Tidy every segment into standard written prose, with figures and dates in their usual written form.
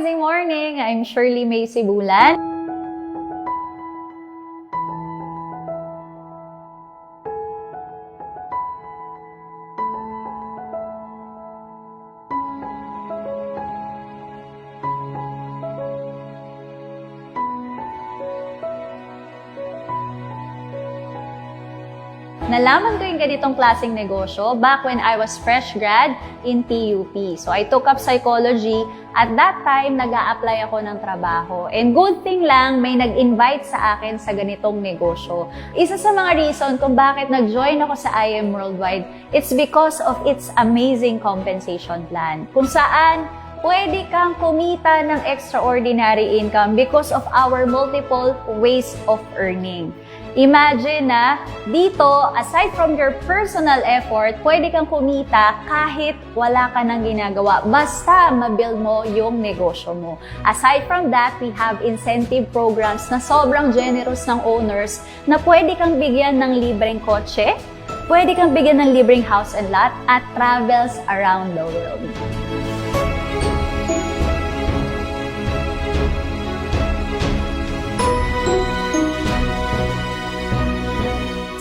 amazing morning! I'm Shirley May Sibulan. Nalaman ko yung ganitong klaseng negosyo back when I was fresh grad in PUP. So I took up psychology. At that time, nag-a-apply ako ng trabaho. And good thing lang, may nag-invite sa akin sa ganitong negosyo. Isa sa mga reason kung bakit nag-join ako sa IM Worldwide, it's because of its amazing compensation plan. Kung saan, pwede kang kumita ng extraordinary income because of our multiple ways of earning. Imagine na dito, aside from your personal effort, pwede kang kumita kahit wala ka nang ginagawa. Basta mabuild mo yung negosyo mo. Aside from that, we have incentive programs na sobrang generous ng owners na pwede kang bigyan ng libreng kotse, pwede kang bigyan ng libreng house and lot at travels around the world.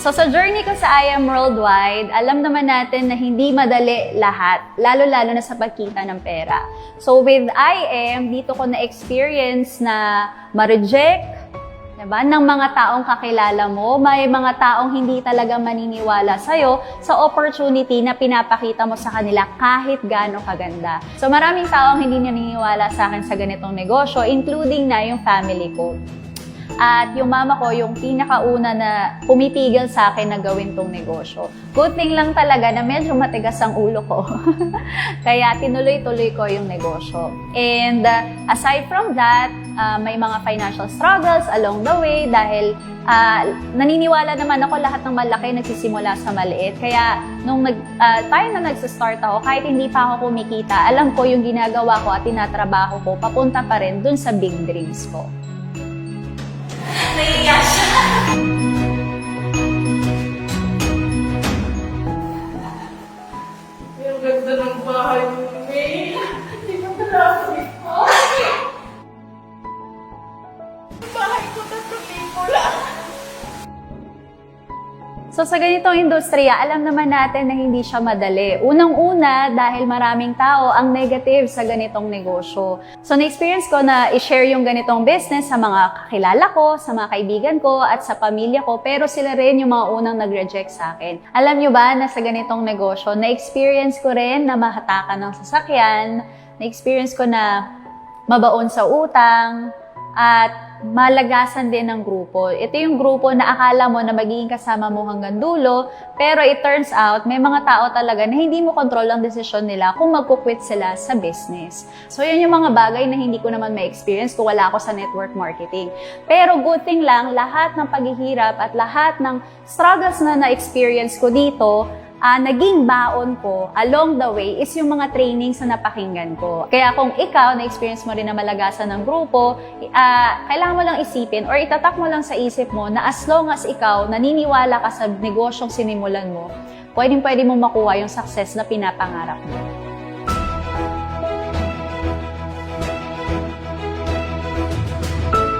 So sa journey ko sa IM Worldwide, alam naman natin na hindi madali lahat, lalo-lalo na sa pagkita ng pera. So with IM, dito ko na-experience na ma-reject, diba, ng mga taong kakilala mo. May mga taong hindi talaga maniniwala sa'yo sa opportunity na pinapakita mo sa kanila kahit gaano kaganda. So maraming taong hindi naniniwala sa akin sa ganitong negosyo, including na yung family ko. At yung mama ko, yung pinakauna na pumipigil sa akin na gawin tong negosyo. Good thing lang talaga na medyo matigas ang ulo ko. Kaya tinuloy-tuloy ko yung negosyo. And aside from that, may mga financial struggles along the way dahil naniniwala naman ako lahat ng malaki nagsisimula sa maliit. Kaya nung tayo na nagsistart ako, kahit hindi pa ako kumikita, alam ko yung ginagawa ko at tinatrabaho ko, papunta pa rin dun sa big dreams ko. Naiiyak siya. Yung ganda ng bahay mo, May. Hindi ka pala ako dito. Bahay ko na tumiko lang. So sa ganitong industriya, alam naman natin na hindi siya madali. Unang-una, dahil maraming tao ang negative sa ganitong negosyo. So na-experience ko na i-share yung ganitong business sa mga kakilala ko, sa mga kaibigan ko, at sa pamilya ko, pero sila rin yung mga unang nag-reject sa akin. Alam nyo ba na sa ganitong negosyo, na-experience ko rin na mahatakan ng sasakyan, na-experience ko na mabaon sa utang, at malagasan din ng grupo. Ito yung grupo na akala mo na magiging kasama mo hanggang dulo, pero it turns out, may mga tao talaga na hindi mo control ang desisyon nila kung magkukwit sila sa business. So, yun yung mga bagay na hindi ko naman ma-experience kung wala ako sa network marketing. Pero good thing lang, lahat ng paghihirap at lahat ng struggles na na-experience ko dito, naging baon ko along the way is yung mga trainings na napakinggan ko. Kaya kung ikaw, na-experience mo rin na malagasan ng grupo, kailangan mo lang isipin or itatak mo lang sa isip mo na as long as ikaw naniniwala ka sa negosyong sinimulan mo, pwedeng-pwede mong makuha yung success na pinapangarap mo.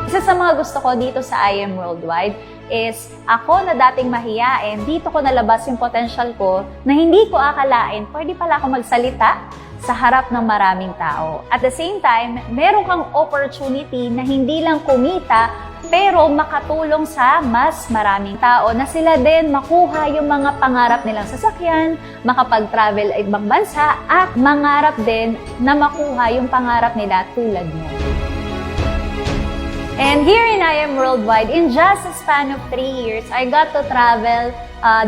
Isa sa mga gusto ko dito sa IM Worldwide is ako na dating mahiyain, dito ko nalabas yung potential ko na hindi ko akalain, pwede pala ako magsalita sa harap ng maraming tao. At the same time, meron kang opportunity na hindi lang kumita, pero makatulong sa mas maraming tao na sila din makuha yung mga pangarap nilang sasakyan, makapag-travel ibang bansa, at mangarap din na makuha yung pangarap nila tulad mo. And here in IM Worldwide, in just a span of 3 years, I got to travel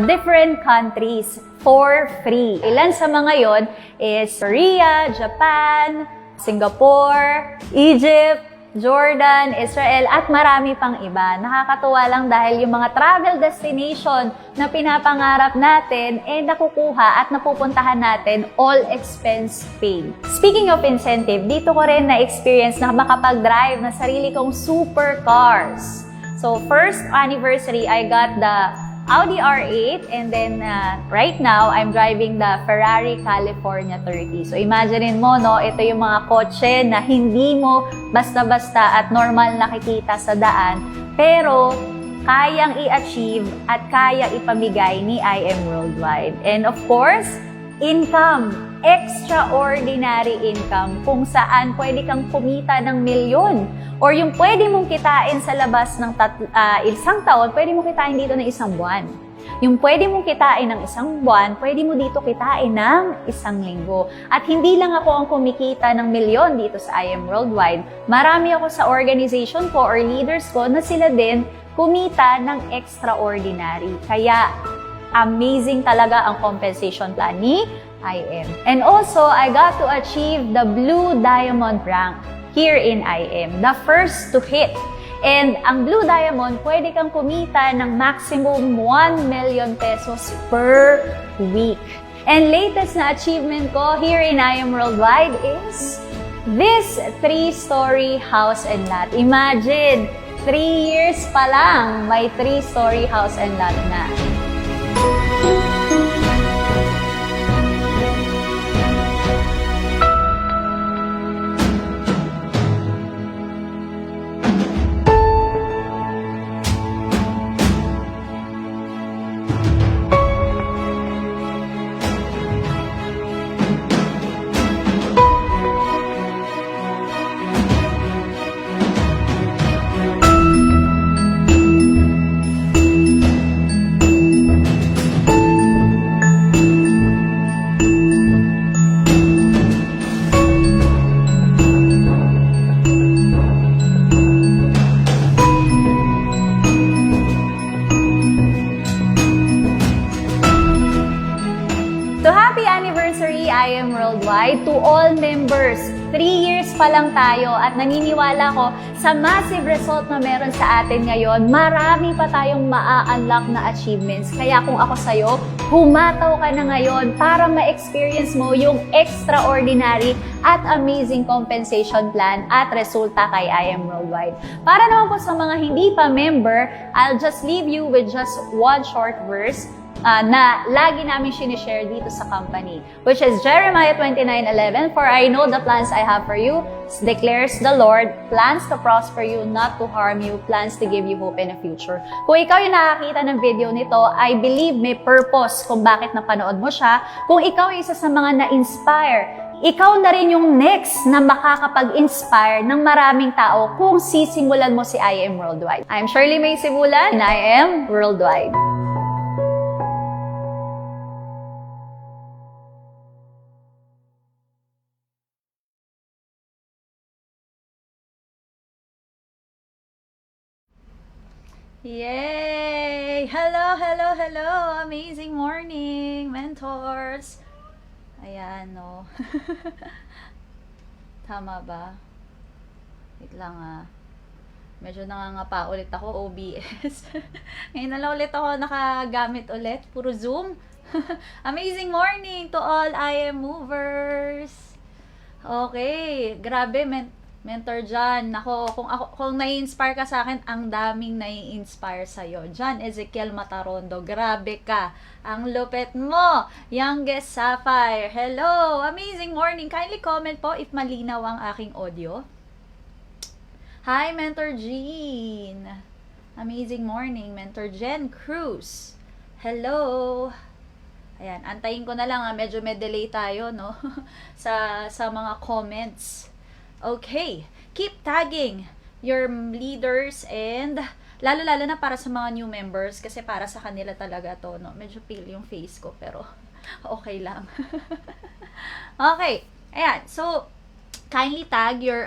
different countries for free. Ilan sa mga yon is Korea, Japan, Singapore, Egypt, Jordan, Israel, at marami pang iba. Nakakatuwa lang dahil yung mga travel destination na pinapangarap natin, nakukuha at napupuntahan natin all expense paid. Speaking of incentive, dito ko rin na-experience na makapag-drive na sarili kong supercars. So, first anniversary, I got the Audi R8, and then right now, I'm driving the Ferrari California 30. So imagine mo, no, ito yung mga kotse na hindi mo basta-basta at normal nakikita sa daan, pero kayang i-achieve at kaya ipamigay ni IM Worldwide. And of course, income, extraordinary income, kung saan pwede kang kumita ng milyon. Or yung pwede mong kitain sa labas ng isang taon, pwede mong kitain dito ng isang buwan. Yung pwede mong kitain ng isang buwan, pwede mo dito kitain ng isang linggo. At hindi lang ako ang kumikita ng milyon dito sa IM Worldwide. Marami ako sa organization ko or leaders ko na sila din kumita ng extraordinary. Kaya amazing talaga ang compensation plan ni IM. And also, I got to achieve the Blue Diamond rank here in IM, the first to hit. And ang Blue Diamond, pwede kang kumita ng maximum 1 million pesos per week. And latest na achievement ko here in IM Worldwide is this 3-story house and lot. Imagine, 3 years pa lang, may 3-story house and lot na. So happy anniversary IM Worldwide to all members. 3 years pa lang tayo at naniniwala ko sa massive result na meron sa atin ngayon, marami pa tayong maa-unlock na achievements. Kaya kung ako sa'yo, humataw ka na ngayon para ma-experience mo yung extraordinary at amazing compensation plan at resulta kay IM Worldwide. Para naman po sa mga hindi pa member, I'll just leave you with just one short verse na lagi namin sinishare dito sa company, which is Jeremiah 29:11, "For I know the plans I have for you, declares the Lord, plans to prosper you, not to harm you, plans to give you hope in the future." Kung ikaw yung nakakita ng video nito, I believe may purpose kung bakit napanood mo siya. Kung ikaw ay isa sa mga na-inspire, ikaw na rin yung next na makakapag-inspire ng maraming tao kung sisimulan mo si IM Worldwide. I'm Shirley May Sibulan, and I am Worldwide. Yay! Hello, hello, hello! Amazing morning, mentors! Ayan, no. Tama ba? Wait lang Medyo nangangapa ulit ako, OBS. Ngayon na lang ulit ako nakagamit ulit. Puro Zoom. Amazing morning to all IM movers! Okay, grabe, Mentor John, kung nai-inspire ka sa akin, ang daming nai-inspire sa'yo. John Ezekiel Matarondo, grabe ka. Ang lupet mo. Youngest Sapphire, hello. Amazing morning. Kindly comment po if malinaw ang aking audio. Hi, Mentor Jean. Amazing morning. Mentor Jen Cruz. Hello. Ayan, antayin ko na lang. Medyo may delay tayo, no? sa mga comments. Okay, keep tagging your leaders and lalo-lalo na para sa mga new members kasi para sa kanila talaga to, no? Medyo pale yung face ko pero okay lang. Okay, ayan. So, kindly tag your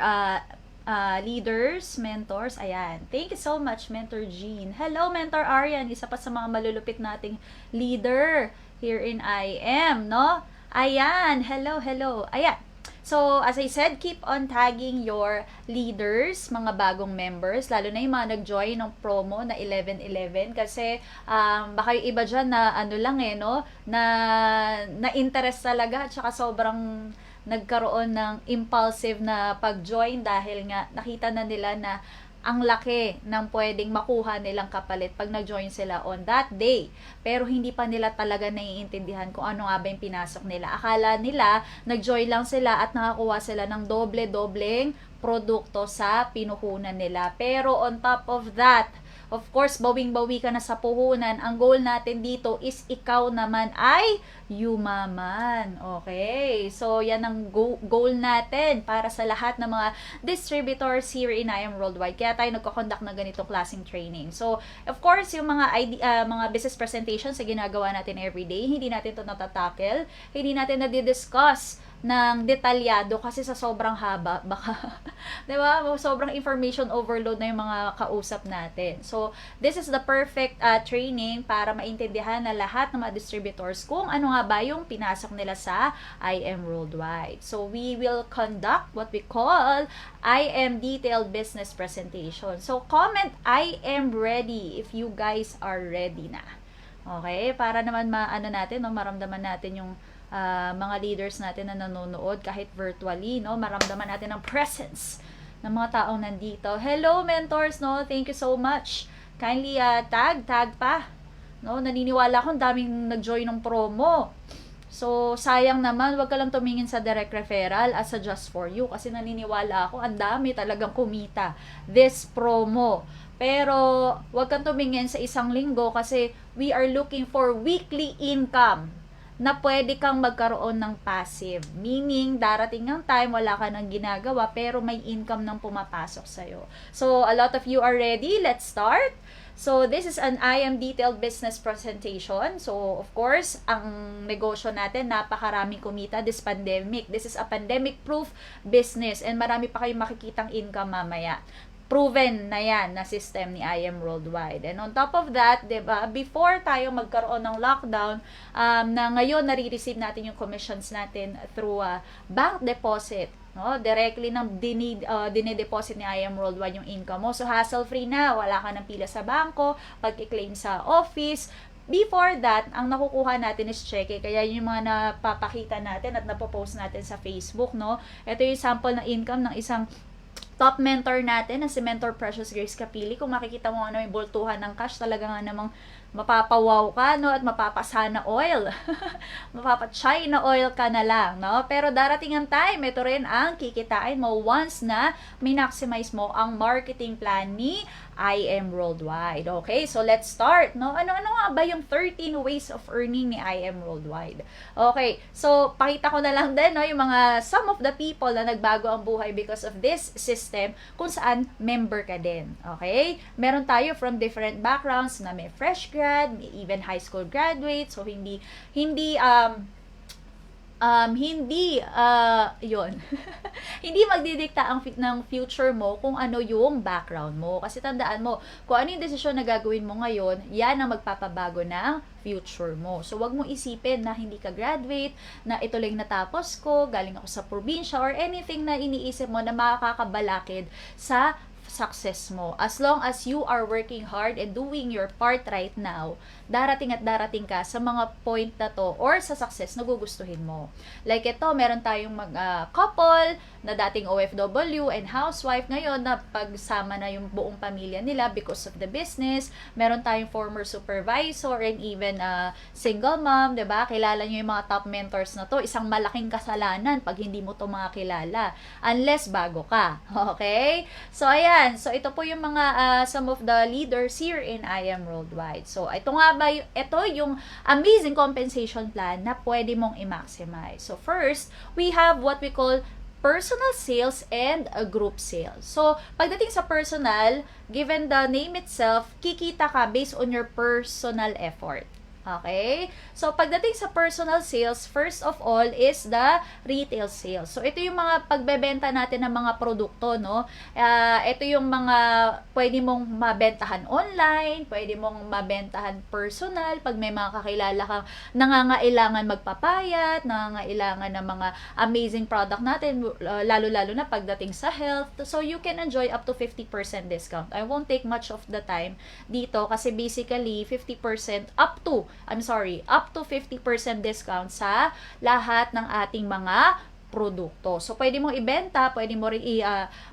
leaders, mentors. Ayan. Thank you so much, Mentor Jean. Hello, Mentor Arian. Isa pa sa mga malulupit nating leader here in IM, no? Ayan. Hello, hello. Ayan. So, as I said, keep on tagging your leaders, mga bagong members, lalo na yung mga nag-join ng promo na 11-11 kasi baka yung iba dyan na ano lang no, na interest talaga at saka sobrang nagkaroon ng impulsive na pag-join dahil nga nakita na nila na ang laki ng pwedeng makuha nilang kapalit pag nag-join sila on that day. Pero hindi pa nila talaga naiintindihan kung ano nga ba yung pinasok nila. Akala nila, nag-join lang sila at nakakuha sila ng doble-dobleng produkto sa pinuhunan nila. Pero on top of that, of course, bawing-bawi ka na sa puhunan. Ang goal natin dito is ikaw naman ay yumaman. Okay? So, yan ang goal natin para sa lahat ng mga distributors here in IM Worldwide. Kaya tayo nagko-conduct ng ganitong klaseng training. So, of course, yung mga mga business presentations na ginagawa natin everyday, hindi natin ito natatackle, hindi natin na-discuss ng detalyado kasi sa sobrang haba baka 'di ba sobrang information overload na yung mga kausap natin. So this is the perfect training para maintindihan na lahat ng mga distributors kung ano nga ba yung pinasok nila sa IM Worldwide. So we will conduct what we call IM detailed business presentation. So comment I am ready if you guys are ready na. Okay, para naman natin maramdaman natin yung mga leaders natin na nanonood kahit virtually, maramdaman natin ang presence ng mga taong nandito. Hello mentors, thank you so much. Kindly tag pa. Naniniwala akong daming nag-join ng promo. So, sayang naman, wag ka lang tumingin sa direct referral as a just for you kasi naniniwala ako, ang dami talagang kumita this promo. Pero, wag kang tumingin sa isang linggo kasi we are looking for weekly income na pwede kang magkaroon ng passive. Meaning, darating ang time, wala ka nang ginagawa, pero may income nang pumapasok sa'yo. So, a lot of you are ready. Let's start. So, this is an IM detailed business presentation. So, of course, ang negosyo natin, napakaraming kumita this pandemic. This is a pandemic-proof business and marami pa kayong makikitang income mamaya. Proven na yan na system ni IM Worldwide. And on top of that, diba, before tayo magkaroon ng lockdown, na ngayon nare-receive natin yung commissions natin through bank deposit. Directly nang dinideposit ni IM Worldwide yung income mo. So, hassle-free na. Wala ka ng pila sa bangko, pag-i-claim sa office. Before that, ang nakukuha natin is cheque. Kaya yung mga napapakita natin at napopost natin sa Facebook, Ito yung sample ng income ng isang top mentor natin na si Mentor Precious Grace Capili. Kung makikita mo may bultuhan ng cash, talaga nga namang mapapawaw ka, at mapapasana oil. Mapapa-China oil ka na lang, Pero darating ang time, ito rin ang kikitain mo once na maximize mo ang marketing plan ni IM Worldwide. Okay, so let's start, Ano nga ba yung 13 ways of earning ni IM Worldwide? Okay, so pakita ko na lang din, yung mga some of the people na nagbago ang buhay because of this system kung saan member ka din. Okay? Meron tayo from different backgrounds na may fresh grad, may even high school graduate, so hindi yun. Hindi magdidikta ng future mo kung ano yung background mo. Kasi tandaan mo, kung ano yung desisyon na gagawin mo ngayon, yan ang magpapabago ng future mo. So, wag mo isipin na hindi ka graduate, na ito lang natapos ko, galing ako sa probinsya, or anything na iniisip mo na makakabalakid sa success mo. As long as you are working hard and doing your part right now, darating at darating ka sa mga point na to or sa success na gugustuhin mo. Like ito, meron tayong couple na dating OFW and housewife ngayon na pagsama na yung buong pamilya nila because of the business. Meron tayong former supervisor and even single mom, 'di ba? Kilala niyo yung mga top mentors na to. Isang malaking kasalanan pag hindi mo to makilala unless bago ka. Okay? So ayan, so ito po yung mga some of the leaders here in IM Worldwide. So ito nga ba ito yung amazing compensation plan na pwede mong i-maximize. So first, we have what we call personal sales and a group sales. So, pagdating sa personal, given the name itself, kikita ka based on your personal effort. Okay? So, pagdating sa personal sales, first of all is the retail sales. So, ito yung mga pagbebenta natin ng mga produkto, ito yung mga pwede mong mabentahan online, pwede mong mabentahan personal, pag may mga kakilala kang nangangailangan magpapayat, nangangailangan ng mga amazing product natin, lalo-lalo na pagdating sa health. So, you can enjoy up to 50% discount. I won't take much of the time dito kasi basically 50% up to 50% discount sa lahat ng ating mga produkto. So, pwede mong ibenta, pwede mo rin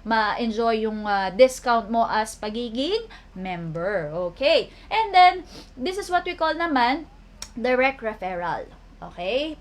ma-enjoy yung discount mo as pagiging member. Okay? And then, this is what we call naman direct referral. Okay?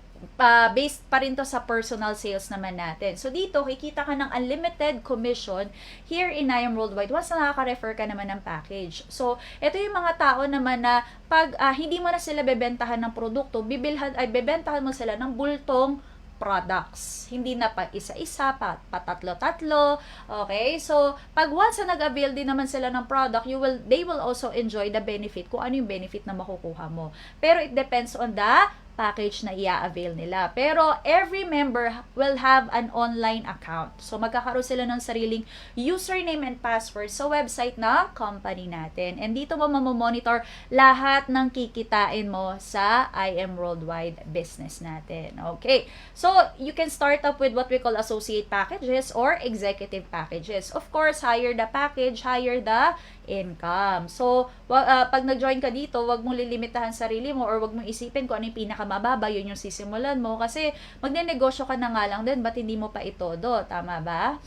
Based pa rin to sa personal sales naman natin. So, dito, kikita ka ng unlimited commission here in I Am Worldwide once na nakaka-refer ka naman ng package. So, ito yung mga tao naman na pag hindi mo na sila bebentahan ng produkto, bebentahan mo sila ng bultong products. Hindi na pa isa-isa, patatlo-tatlo. Okay? So, pag once na nag-avail din naman sila ng product, they will also enjoy the benefit kung ano yung benefit na makukuha mo. Pero it depends on the package na i-avail nila. Pero every member will have an online account. So, magkakaroon sila ng sariling username and password sa website na company natin. And dito mo mamomonitor lahat ng kikitain mo sa I Am Worldwide business natin. Okay. So, you can start up with what we call associate packages or executive packages. Of course, higher the package, higher the income. So, pag nag-join ka dito, wag mong lilimitahan sarili mo or wag mong isipin kung ano yung pinakamababa, yun yung sisimulan mo. Kasi, magne-negosyo ka na nga lang din, ba't hindi mo pa itodo? Tama ba?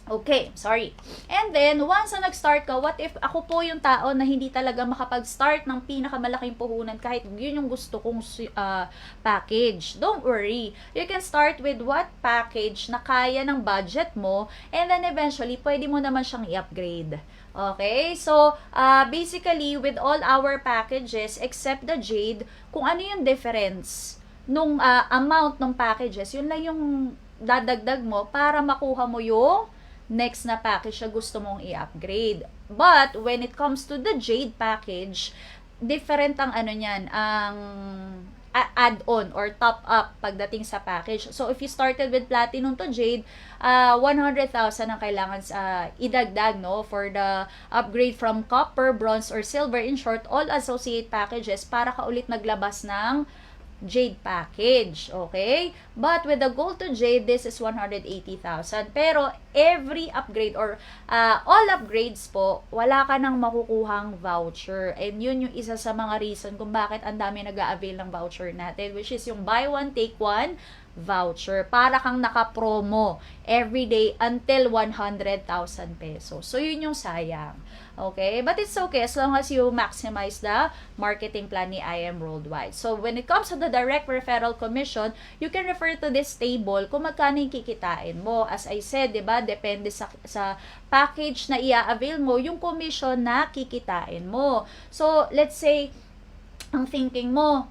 Okay, sorry. And then, once na nag-start ka, what if ako po yung tao na hindi talaga makapag-start ng pinakamalaking puhunan kahit yun yung gusto kong package? Don't worry. You can start with what package na kaya ng budget mo and then eventually, pwede mo naman siyang i-upgrade. Okay? So, basically, with all our packages except the Jade, kung ano yung difference nung amount ng packages, yun lang yung dadagdag mo para makuha mo yung next na package na gusto mong i-upgrade. But, when it comes to the Jade package, different ang ano niyan, ang add-on or top-up pagdating sa package. So, if you started with Platinum to Jade, 100,000 ang kailangan idagdag, no, for the upgrade from Copper, Bronze, or Silver. In short, all associate packages para ka ulit naglabas ng Jade package, okay? But with the Gold to Jade, this is 180,000. Pero every upgrade or all upgrades po, wala ka nang makukuhang voucher. And yun yung isa sa mga reason kung bakit ang dami nag-a-avail ng voucher natin, which is yung buy one, take one voucher. Para kang naka-promo every day until 100,000 pesos. So, yun yung sayang. Okay? But it's okay as long as you maximize the marketing plan ni I Am Worldwide. So, when it comes to the direct referral commission, you can refer to this table kung magkano yung kikitain mo. As I said, diba, depende sa package na i-avail mo, yung commission na kikitain mo. So, let's say, ang thinking mo,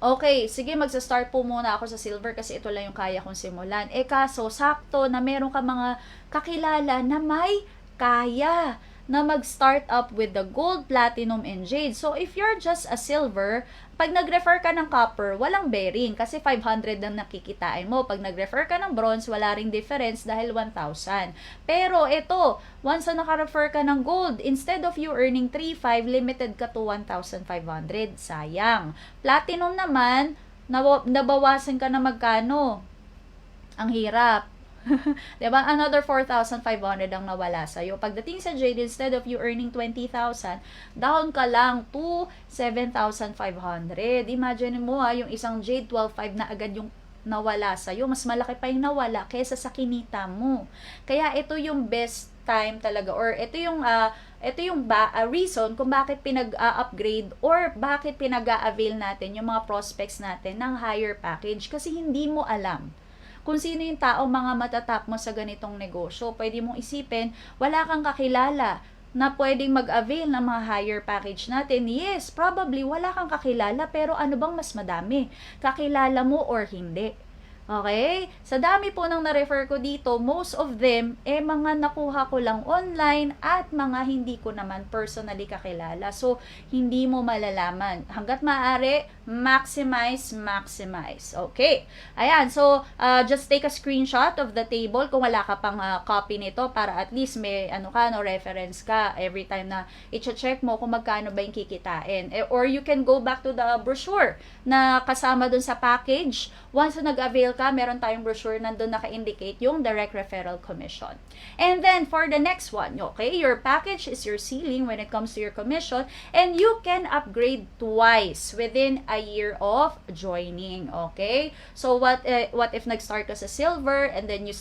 okay, sige, magsa-start po muna ako sa silver kasi ito lang yung kaya kong simulan. Kaso, sakto na meron ka mga kakilala na may kaya na mag-start up with the gold, platinum, and jade. So, if you're just a silver, pag nag-refer ka ng copper, walang bearing kasi 500 ang nakikitain mo. Pag nag-refer ka ng bronze, wala ring difference dahil 1,000. Pero ito, once na naka-refer ka ng gold, instead of you earning 3,500, limited ka to 1,500. Sayang. Platinum naman, nabawasan ka na magkano? Ang hirap. Diba? Another 4,500 ang nawala sa'yo. Pagdating sa Jade, instead of you earning 20,000, down ka lang to 7,500. Imagine mo yung isang Jade 12,500 na agad yung nawala sa'yo. Mas malaki pa yung nawala kaysa sa kinita mo. Kaya ito yung best time talaga or ito yung reason kung bakit pinag-upgrade or bakit pinag-avail natin yung mga prospects natin ng higher package kasi hindi mo alam kung sino yung tao mga matatap mo sa ganitong negosyo. Pwede mong isipin, wala kang kakilala na pwedeng mag-avail ng mga higher package natin. Yes, probably wala kang kakilala pero ano bang mas madami? Kakilala mo or hindi? Okay? Sa dami po nang na-refer ko dito, most of them, mga nakuha ko lang online at mga hindi ko naman personally kakilala. So, hindi mo malalaman. Hanggat maaari, maximize. Okay? Ayan. So, just take a screenshot of the table kung wala ka pang copy nito para at least may reference ka every time na i-check mo kung magkano ba yung kikitain. Or you can go back to the brochure na kasama dun sa package. Once na nag-avail ka, meron tayong brochure, nandun naka-indicate yung direct referral commission. And then, for the next one, okay, your package is your ceiling when it comes to your commission, and you can upgrade twice within a year of joining, okay? So, what if nag-start ka sa silver, and then you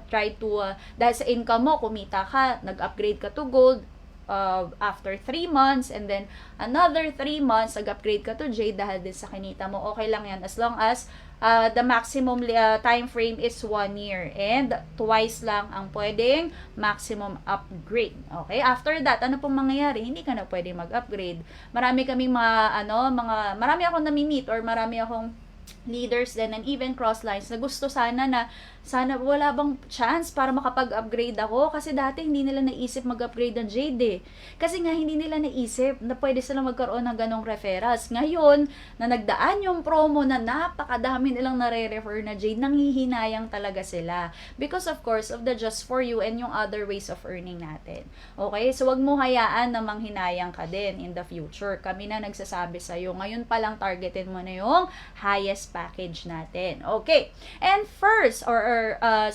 try to, dahil sa income mo, kumita ka, nag-upgrade ka to gold, after 3 months, and then another 3 months, nag-upgrade ka to jade dahil din sa kinita mo, okay lang yan, as long as the maximum time frame is 1 year, and twice lang ang pwedeng maximum upgrade. Okay? After that, ano pong mangyayari? Hindi ka na pwedeng mag-upgrade. Marami kaming marami akong nami-meet, or marami akong leaders din, and even cross lines, na gusto sana wala bang chance para makapag-upgrade ako, kasi dati hindi nila naisip mag-upgrade ng jade eh. Kasi nga hindi nila naisip na pwede sila magkaroon ng ganong referrals. Ngayon, na nagdaan yung promo na napakadami nilang nare-refer na jade, nanghihinayang talaga sila. Because of course, of the just for you and yung other ways of earning natin. Okay? So, wag mo hayaan na manghinayang ka din in the future. Kami na nagsasabi sa'yo, ngayon palang targetin mo na yung highest package natin. Okay. And first,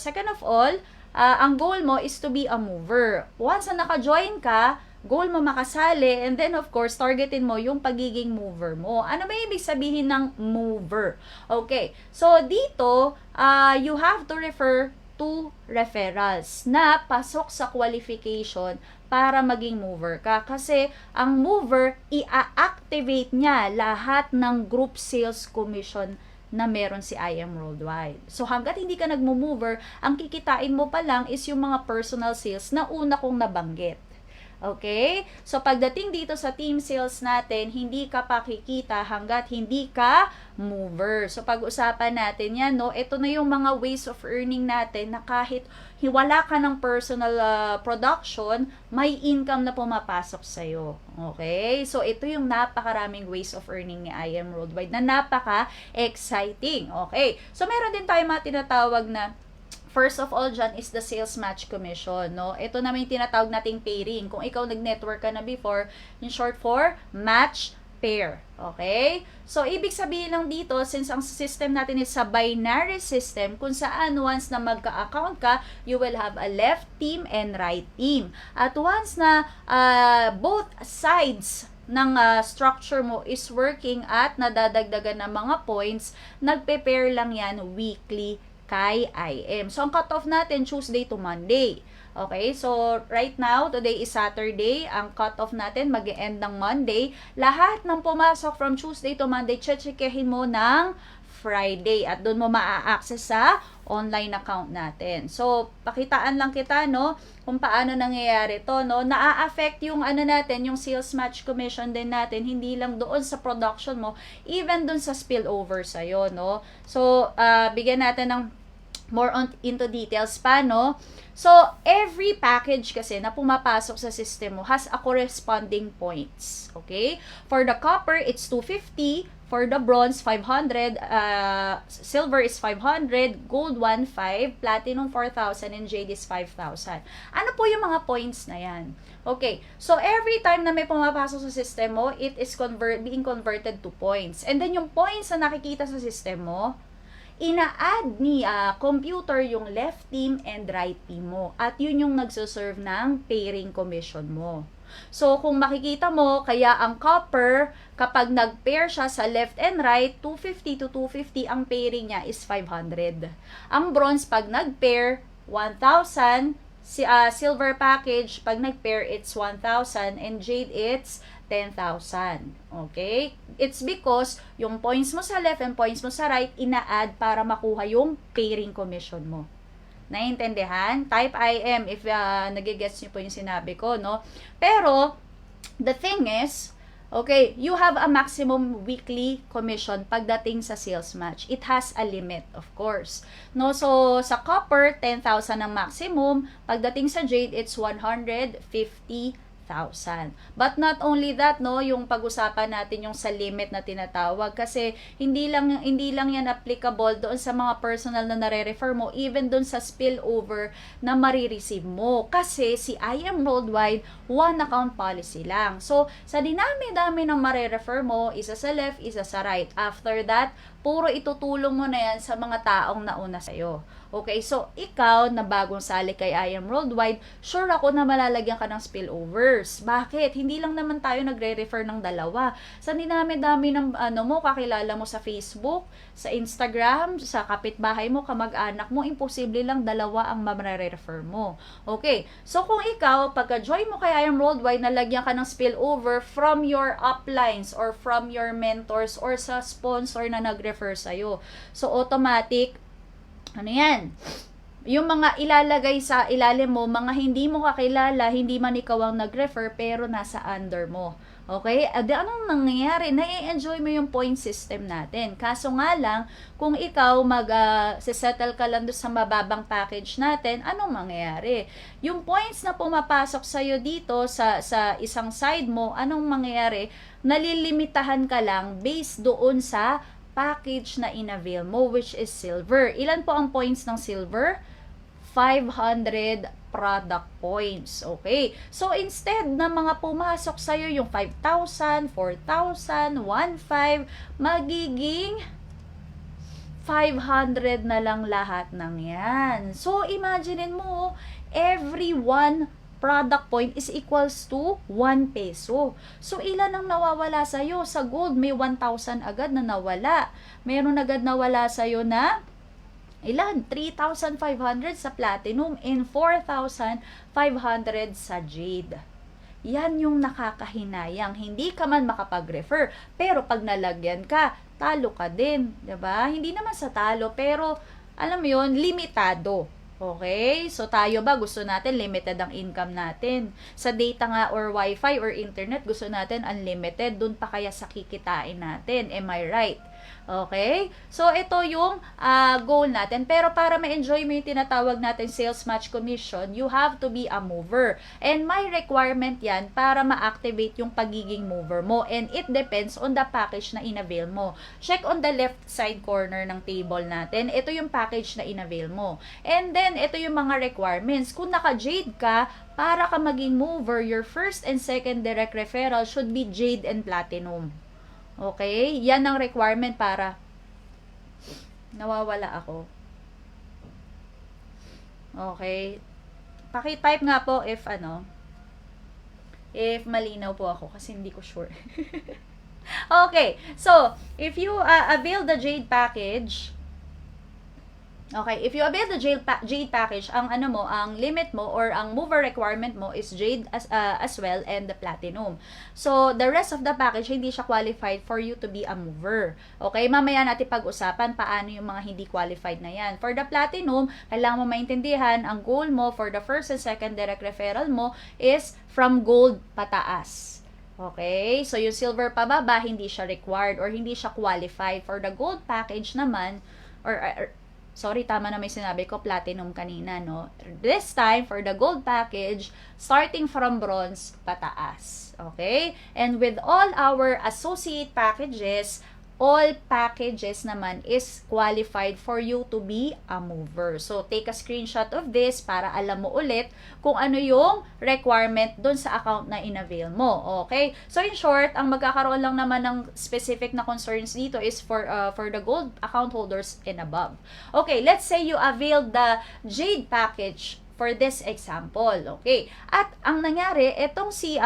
second of all, ang goal mo is to be a mover. Once na naka-join ka, goal mo makasali, and then of course, targetin mo yung pagiging mover mo. Ano ba ibig sabihin ng mover? Okay. So, dito, you have to refer to referrals na pasok sa qualification para maging mover ka. Kasi ang mover, i-activate niya lahat ng group sales commission na meron si IM Worldwide. So, hanggat hindi ka nagmo-mover, ang kikitain mo pa lang is yung mga personal sales na una kong nabanggit. Okay? So, pagdating dito sa team sales natin, hindi ka pakikita hanggat hindi ka mover. So, pag-usapan natin yan, no? Ito na yung mga ways of earning natin na kahit wala ka ng personal production, may income na pumapasok sa'yo. Okay? So, ito yung napakaraming ways of earning ni IM Worldwide na napaka-exciting. Okay? So, meron din tayo mga tinatawag na first of all dyan is the sales match commission, no? Ito naman yung tinatawag nating pairing. Kung ikaw nag-network ka na before, yung short for match pair. Okay? So, ibig sabihin lang dito, since ang system natin is sa binary system, kung saan once na magka-account ka, you will have a left team and right team. At once na both sides ng structure mo is working at nadadagdagan ng mga points, nagpe-pair lang yan weekly kay IM. So, ang cutoff natin, Tuesday to Monday. Okay? So, right now, today is Saturday. Ang cutoff natin, mag-e-end ng Monday. Lahat ng pumasok from Tuesday to Monday, checkehin mo ng Friday. At doon mo maa-access sa online account natin. So, pakitaan lang kita, no, kung paano nangyayari to, no. Naa-affect yung natin, yung sales match commission din natin, hindi lang doon sa production mo, even doon sa spillover sa'yo, no. So, bigyan natin ng more into details pa, no. So, every package kasi na pumapasok sa system mo has a corresponding points. Okay? For the copper, it's 250. For the bronze, 500. Silver is 500. Gold, 1,500. Platinum, 4,000. And jade is 5,000. Ano po yung mga points na yan? Okay. So, every time na may pumapasok sa system mo, it is being converted to points. And then, yung points na nakikita sa system mo, ina-add ni computer yung left team and right team mo. At yun yung nagsuserve ng pairing commission mo. So, kung makikita mo, kaya ang copper, kapag nag-pair siya sa left and right, 250 to 250, ang pairing niya is 500. Ang bronze, pag nag-pair, 1,000. Silver package, pag nag-pair, it's 1,000. And jade, it's 10,000. Okay? It's because yung points mo sa left and points mo sa right, ina-add para makuha yung pairing commission mo. Naiintindihan? Type IM if nagigets niyo po yung sinabi ko, no? Pero, the thing is, okay, you have a maximum weekly commission pagdating sa sales match. It has a limit, of course. No? So, sa copper, 10,000 ang maximum. Pagdating sa jade, it's 150,000. But not only that, no, yung pag-usapan natin yung sa limit na tinatawag, kasi hindi lang yan applicable doon sa mga personal na nare-refer mo, even doon sa spillover na marireceive mo, kasi si IM Worldwide, one account policy lang. So, sa dinami-dami ng mare-refer mo, isa sa left, isa sa right. After that, puro itutulong mo na yan sa mga taong nauna sa'yo. Okay, so ikaw na bagong sali kay I Am Worldwide, sure ako na malalagyan ka ng spillovers. Bakit? Hindi lang naman tayo nagre-refer ng dalawa. Sa dinami-dami ng kakilala mo sa Facebook, sa Instagram, sa kapitbahay mo, kamag-anak mo, imposible lang dalawa ang mamare-refer mo. Okay, so kung ikaw, pagka-join mo kay I Am Worldwide, nalagyan ka ng spillover from your uplines or from your mentors or sa sponsor na nag-refer sa'yo. So automatic, ano yan? Yung mga ilalagay sa ilalim mo, mga hindi mo kakilala, hindi man ikaw ang nag-refer, pero nasa under mo. Okay? Anong nangyayari? Nai-enjoy mo yung point system natin. Kaso nga lang, kung ikaw settle ka lang doon sa mababang package natin, anong mangyayari? Yung points na pumapasok sa'yo dito sa isang side mo, anong mangyayari? Nalilimitahan ka lang based doon sa package na inavail mo, which is silver. Ilan po ang points ng silver? 500 product points. Okay. So, instead na mga pumasok sa'yo yung 5,000, 4,000, 1,500, magiging 500 na lang lahat ng yan. So, imaginein mo, every one product point is equals to 1 peso. So, ilan ang nawawala sa'yo? Sa gold, may 1,000 agad na nawala. Meron agad nawala sa'yo na ilan? 3,500 sa platinum and 4,500 sa jade. Yan yung nakakahinayang. Hindi ka man makapag-refer. Pero pag nalagyan ka, talo ka din. Diba? Hindi naman sa talo, pero alam mo yun, limitado. Okay? So, tayo ba, gusto natin limited ang income natin. Sa data nga or wifi or internet, gusto natin unlimited. Doon pa kaya sa kikitain natin. Am I right? Okay? So, ito yung goal natin. Pero para ma-enjoy mo yung tinatawag natin sales match commission, you have to be a mover. And may requirement yan para ma-activate yung pagiging mover mo. And it depends on the package na inavail mo. Check on the left side corner ng table natin. Ito yung package na inavail mo. And then, ito yung mga requirements. Kung naka-jade ka, para ka maging mover, your first and second direct referral should be jade and platinum. Okay? Yan ang requirement para nawawala ako. Okay? Paki-type nga po if malinaw po ako kasi hindi ko sure. Okay. So, if you avail the jade package, okay, if you avail the jade package, ang limit mo or ang mover requirement mo is jade as well and the platinum. So, the rest of the package, hindi siya qualified for you to be a mover. Okay, mamaya natin pag-usapan paano yung mga hindi qualified na yan. For the platinum, kailangan mo maintindihan, ang goal mo for the first and second direct referral mo is from gold pataas. Okay, so yung silver pababa, hindi siya required or hindi siya qualified. For the gold package naman, sorry, tama na may sinabi ko, platinum kanina, no? This time, for the gold package, starting from bronze, pataas. Okay? And with all our associate packages, all packages naman is qualified for you to be a mover. So, take a screenshot of this para alam mo ulit kung ano yung requirement dun sa account na inavail mo. Okay? So, in short, ang magkakaroon lang naman ng specific na concerns dito is for the gold account holders and above. Okay, let's say you availed the jade package for this example. Okay? At ang nangyari, etong si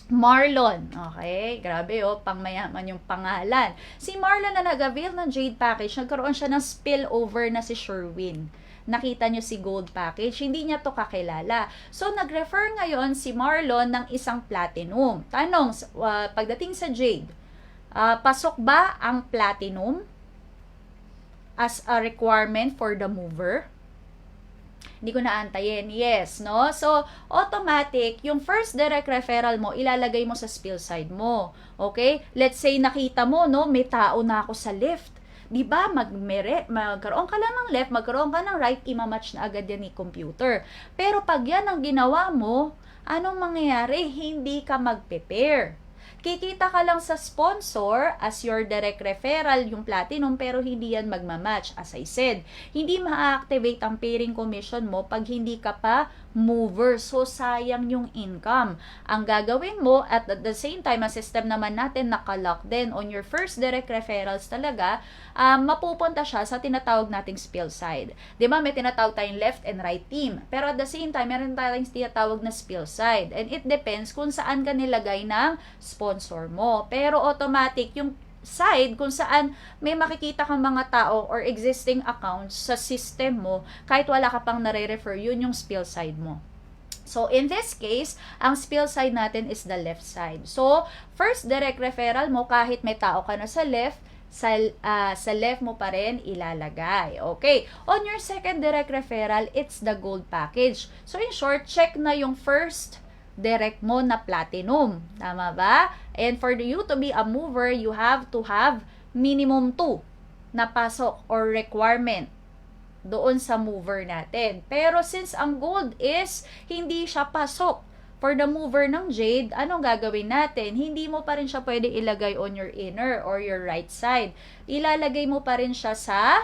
Marlon. Okay? Grabe pangmayaman yung pangalan. Si Marlon na nag-avail ng jade package, nagkaroon siya ng spillover na si Sherwin. Nakita nyo si gold package, hindi niya to kakilala. So, nag-refer ngayon si Marlon ng isang platinum. Tanong, pagdating sa jade, pasok ba ang platinum as a requirement for the mover? Hindi ko naantayin. Yes, no? So, automatic, yung first direct referral mo, ilalagay mo sa spill side mo. Okay? Let's say, nakita mo, no? May tao na ako sa left. Diba? Magkaroon ka lang ng left, magkaroon ka ng right, imamatch na agad yan ni computer. Pero pag yan ang ginawa mo, anong mangyayari? Hindi ka mag-prepare. Kikita ka lang sa sponsor as your direct referral, yung platinum, pero hindi yan magmamatch. As I said, hindi ma-activate ang pairing commission mo pag hindi ka pa mover. So, sayang yung income. Ang gagawin mo, at the same time, ang system naman natin nakalock din on your first direct referrals talaga, mapupunta siya sa tinatawag nating spill side. Di ba, may tinatawag tayong left and right team. Pero at the same time, meron tayong tinatawag na spill side. And it depends kung saan ka nilagay ng sponsor mo. Pero automatic, yung side kung saan may makikita kang mga tao or existing accounts sa system mo, kahit wala ka pang nare-refer, yun yung spill side mo. So, in this case, ang spill side natin is the left side. So, first direct referral mo, kahit may tao ka na sa left, sa left mo pa rin ilalagay. Okay. On your second direct referral, it's the gold package. So, in short, check na yung first direct mo na platinum. Tama ba? And for you to be a mover, you have to have minimum 2 na pasok or requirement doon sa mover natin. Pero since ang gold is hindi siya pasok for the mover ng jade, anong gagawin natin? Hindi mo pa rin siya pwede ilagay on your inner or your right side. Ilalagay mo pa rin siya sa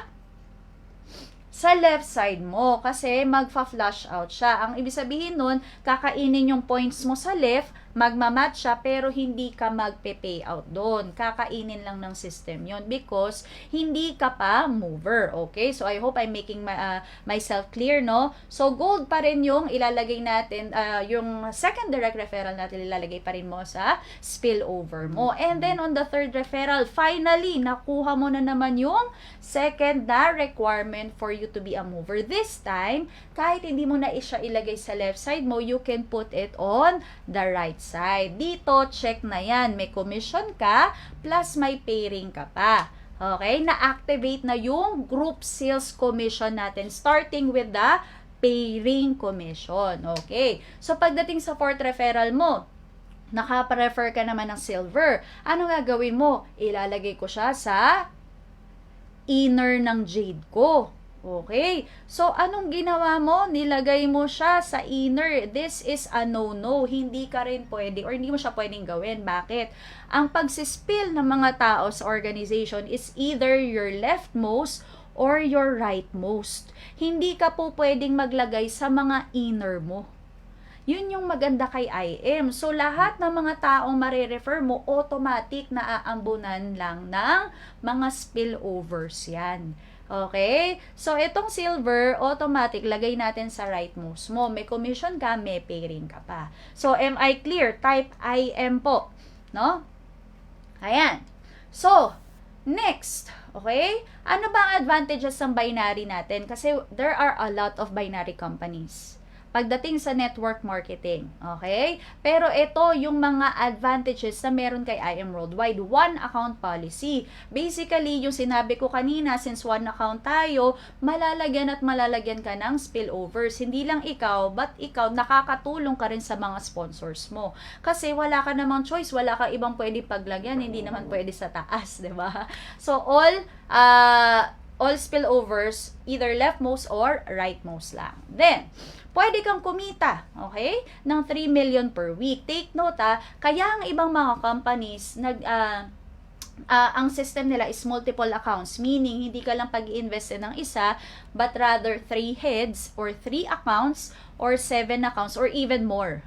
left side mo kasi magfa-flush out siya. Ang ibig sabihin nun, kakainin yung points mo sa left, magmamatch siya pero hindi ka magpe-pay out doon. Kakainin lang ng system yon because hindi ka pa mover. Okay? So I hope I'm making myself clear, no? So gold pa rin yung ilalagay natin, yung second direct referral natin ilalagay pa rin mo sa spillover mo. And then on the third referral, finally, nakuha mo na naman yung second na requirement for you to be a mover. This time, kahit hindi mo na siya ilagay sa left side mo, you can put it on the right side. Dito, check na yan. May commission ka, plus may pairing ka pa. Okay? Na-activate na yung group sales commission natin, starting with the pairing commission. Okay? So, pagdating sa fourth referral mo, naka-refer ka naman ng silver. Ano gagawin mo? Ilalagay ko siya sa inner ng jade ko. Okay? So, anong ginawa mo? Nilagay mo siya sa inner. This is a no-no. Hindi ka rin pwede or hindi mo siya pwedeng gawin. Bakit? Ang pagsispill ng mga tao sa organization is either your leftmost or your rightmost. Hindi ka po pwedeng maglagay sa mga inner mo. Yun yung maganda kay IM. So, lahat ng mga taong marirefer mo, automatic na aambunan lang ng mga spillovers yan. Okay? So, itong silver, automatic, lagay natin sa rightmost mo. May commission ka, may pairing ka pa. So, am I clear? Type IM po. No? Ayan. So, next. Okay? Ano ba ang advantages ng binary natin? Kasi there are a lot of binary companies pagdating sa network marketing. Okay? Pero ito yung mga advantages na meron kay IM Worldwide. One account policy. Basically, yung sinabi ko kanina, since one account tayo, malalagyan at malalagyan ka ng spillovers. Hindi lang ikaw, but ikaw, nakakatulong ka rin sa mga sponsors mo. Kasi wala ka namang choice, wala ka ibang pwede paglagyan, hindi naman pwede sa taas, di ba? So, all spillovers, either leftmost or rightmost lang. Then, pwede kang kumita, okay, ng 3 million per week. Take note, kaya ang ibang mga companies, ang system nila is multiple accounts, meaning hindi ka lang pag-i-invest ng isa, but rather 3 heads or 3 accounts or 7 accounts or even more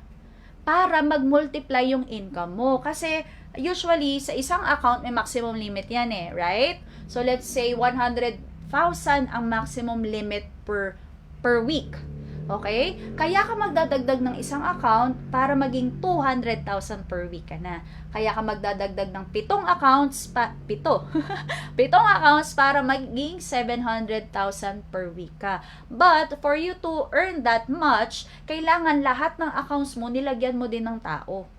para mag-multiply yung income mo. Kasi usually, sa isang account, may maximum limit yan right? So, let's say 100,000 ang maximum limit per week. Okay? Kaya ka magdadagdag ng isang account para maging 200,000 per week ka na. Kaya ka magdadagdag ng 7 accounts, 7 accounts para maging 700,000 per week ka. But, for you to earn that much, kailangan lahat ng accounts mo, nilagyan mo din ng tao.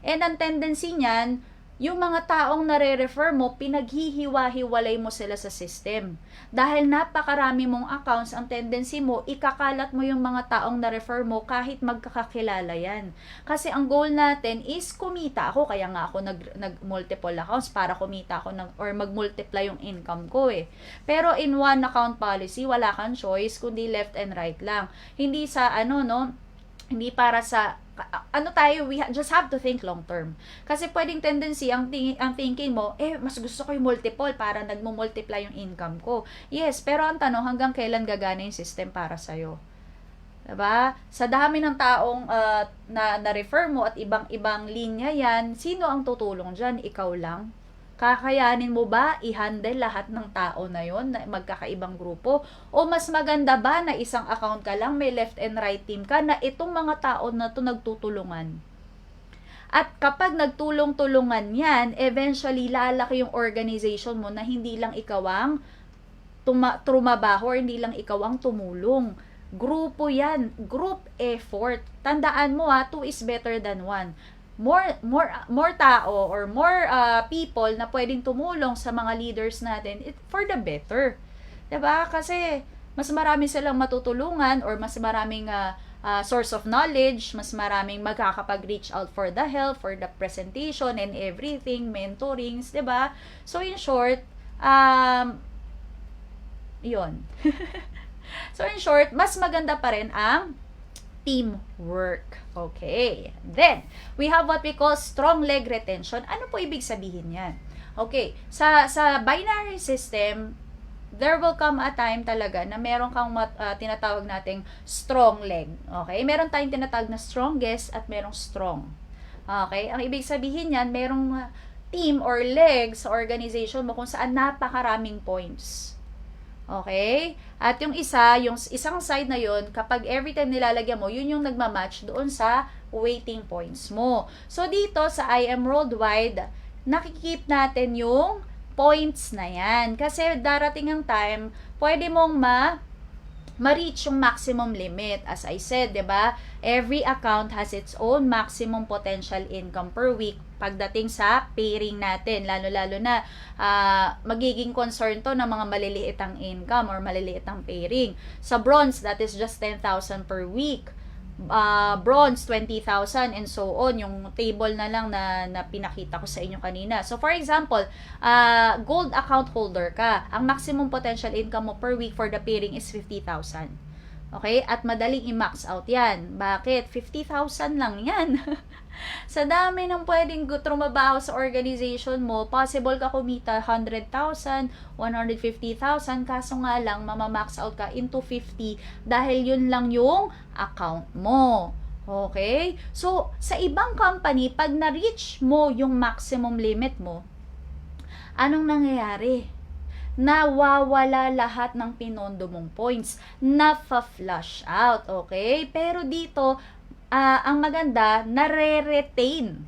And ang tendency niyan, yung mga taong nare-refer mo, pinaghihiwa-hiwalay mo sila sa system. Dahil napakarami mong accounts, ang tendency mo, ikakalat mo yung mga taong na-refer mo kahit magkakakilala yan. Kasi ang goal natin is kumita ako, kaya nga ako nag-multiple accounts para kumita ako or mag-multiply yung income ko Pero in one account policy, wala kang choice, kundi left and right lang. Hindi sa hindi para sa we just have to think long term. Kasi pwedeng tendency, ang thinking mo, mas gusto ko yung multiple para nagmo-multiply yung income ko. Yes, pero ang tanong, hanggang kailan gagana yung system para sa'yo? Diba? Sa dami ng taong na-refer mo at ibang-ibang linya yan, sino ang tutulong dyan? Ikaw lang? Kakayanin mo ba i-handle lahat ng tao na yon na magkakaibang grupo? O mas maganda ba na isang account ka lang, may left and right team ka, na itong mga tao na to nagtutulungan? At kapag nagtulong-tulungan yan, eventually lalaki yung organization mo na hindi lang ikaw ang trumabaho or hindi lang ikaw ang tumulong. Grupo yan. Group effort. Tandaan mo 2 is better than 1. More tao or more people na pwedeng tumulong sa mga leaders natin for the better. 'Di ba? Kasi mas marami silang matutulungan or mas maraming source of knowledge, mas maraming magkakapag-reach out for the help, for the presentation and everything, mentorings, 'di ba? So in short, yun. So in short, mas maganda pa rin ang teamwork. Okay. Then, we have what we call strong leg retention. Ano po ibig sabihin yan? Okay. Sa binary system, there will come a time talaga na meron kang tinatawag nating strong leg. Okay? Meron tayong tinatawag na strongest at merong strong. Okay? Ang ibig sabihin yan, merong team or leg sa organization mo kung saan napakaraming points. Okay? At yung isang side na yun, kapag every time nilalagyan mo, yun yung nagmamatch doon sa waiting points mo. So, dito sa IM Worldwide, nakikip natin yung points na yan. Kasi darating ang time, pwede mong ma-reach yung maximum limit. As I said, 'di ba? Every account has its own maximum potential income per week pagdating sa pairing natin. Lalo-lalo na magiging concern to ng mga maliliit ang income or maliliit ang pairing. Sa bronze, that is just 10,000 per week. Bronze, 20,000 and so on. Yung table na lang na pinakita ko sa inyo kanina. So, for example, gold account holder ka. Ang maximum potential income mo per week for the pairing is 50,000. Okay? At madaling i-max out yan. Bakit? 50,000 lang yan. Sa dami ng pwedeng trumabaho sa organization mo, possible ka kumita 100,000, 150,000, kaso nga lang, mamamax out ka into 50 dahil yun lang yung account mo. Okay? So, sa ibang company, pag na-reach mo yung maximum limit mo, anong nangyayari? Nawawala lahat ng pinondo mong points. Na-flush out. Okay? Pero dito, ang maganda, nare-retain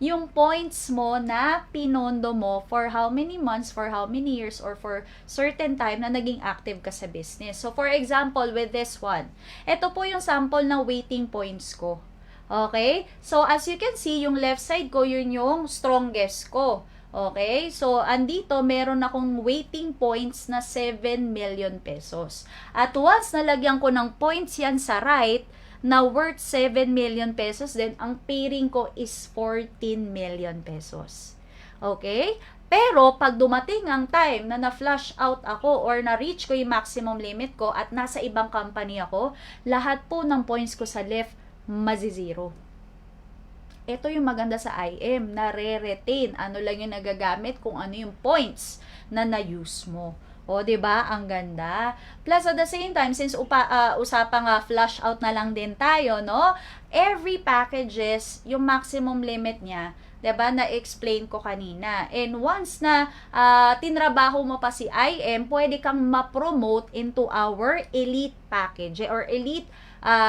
yung points mo na pinondo mo for how many months, for how many years, or for certain time na naging active ka sa business. So, for example, with this one, ito po yung sample ng waiting points ko. Okay? So, as you can see, yung left side ko, yun yung strongest ko. Okay? So, andito, meron akong waiting points na 7 million pesos. At once nalagyan ko ng points yan sa right, na worth 7 million pesos, then ang pairing ko is 14 million pesos. Okay? Pero, pag dumating ang time na na-flush out ako or na-reach ko yung maximum limit ko at nasa ibang company ako, lahat po ng points ko sa left, mazizero. Ito yung maganda sa IM, na-retain. Ano lang yung nagagamit kung ano yung points na na-use mo. O, 'di ba? Ang ganda. Plus, at the same time, since usapang flush out na lang din tayo, no? Every packages, yung maximum limit niya, 'di ba? Na-explain ko kanina. And once na tinrabaho mo pa si IM, pwede kang ma-promote into our elite package or elite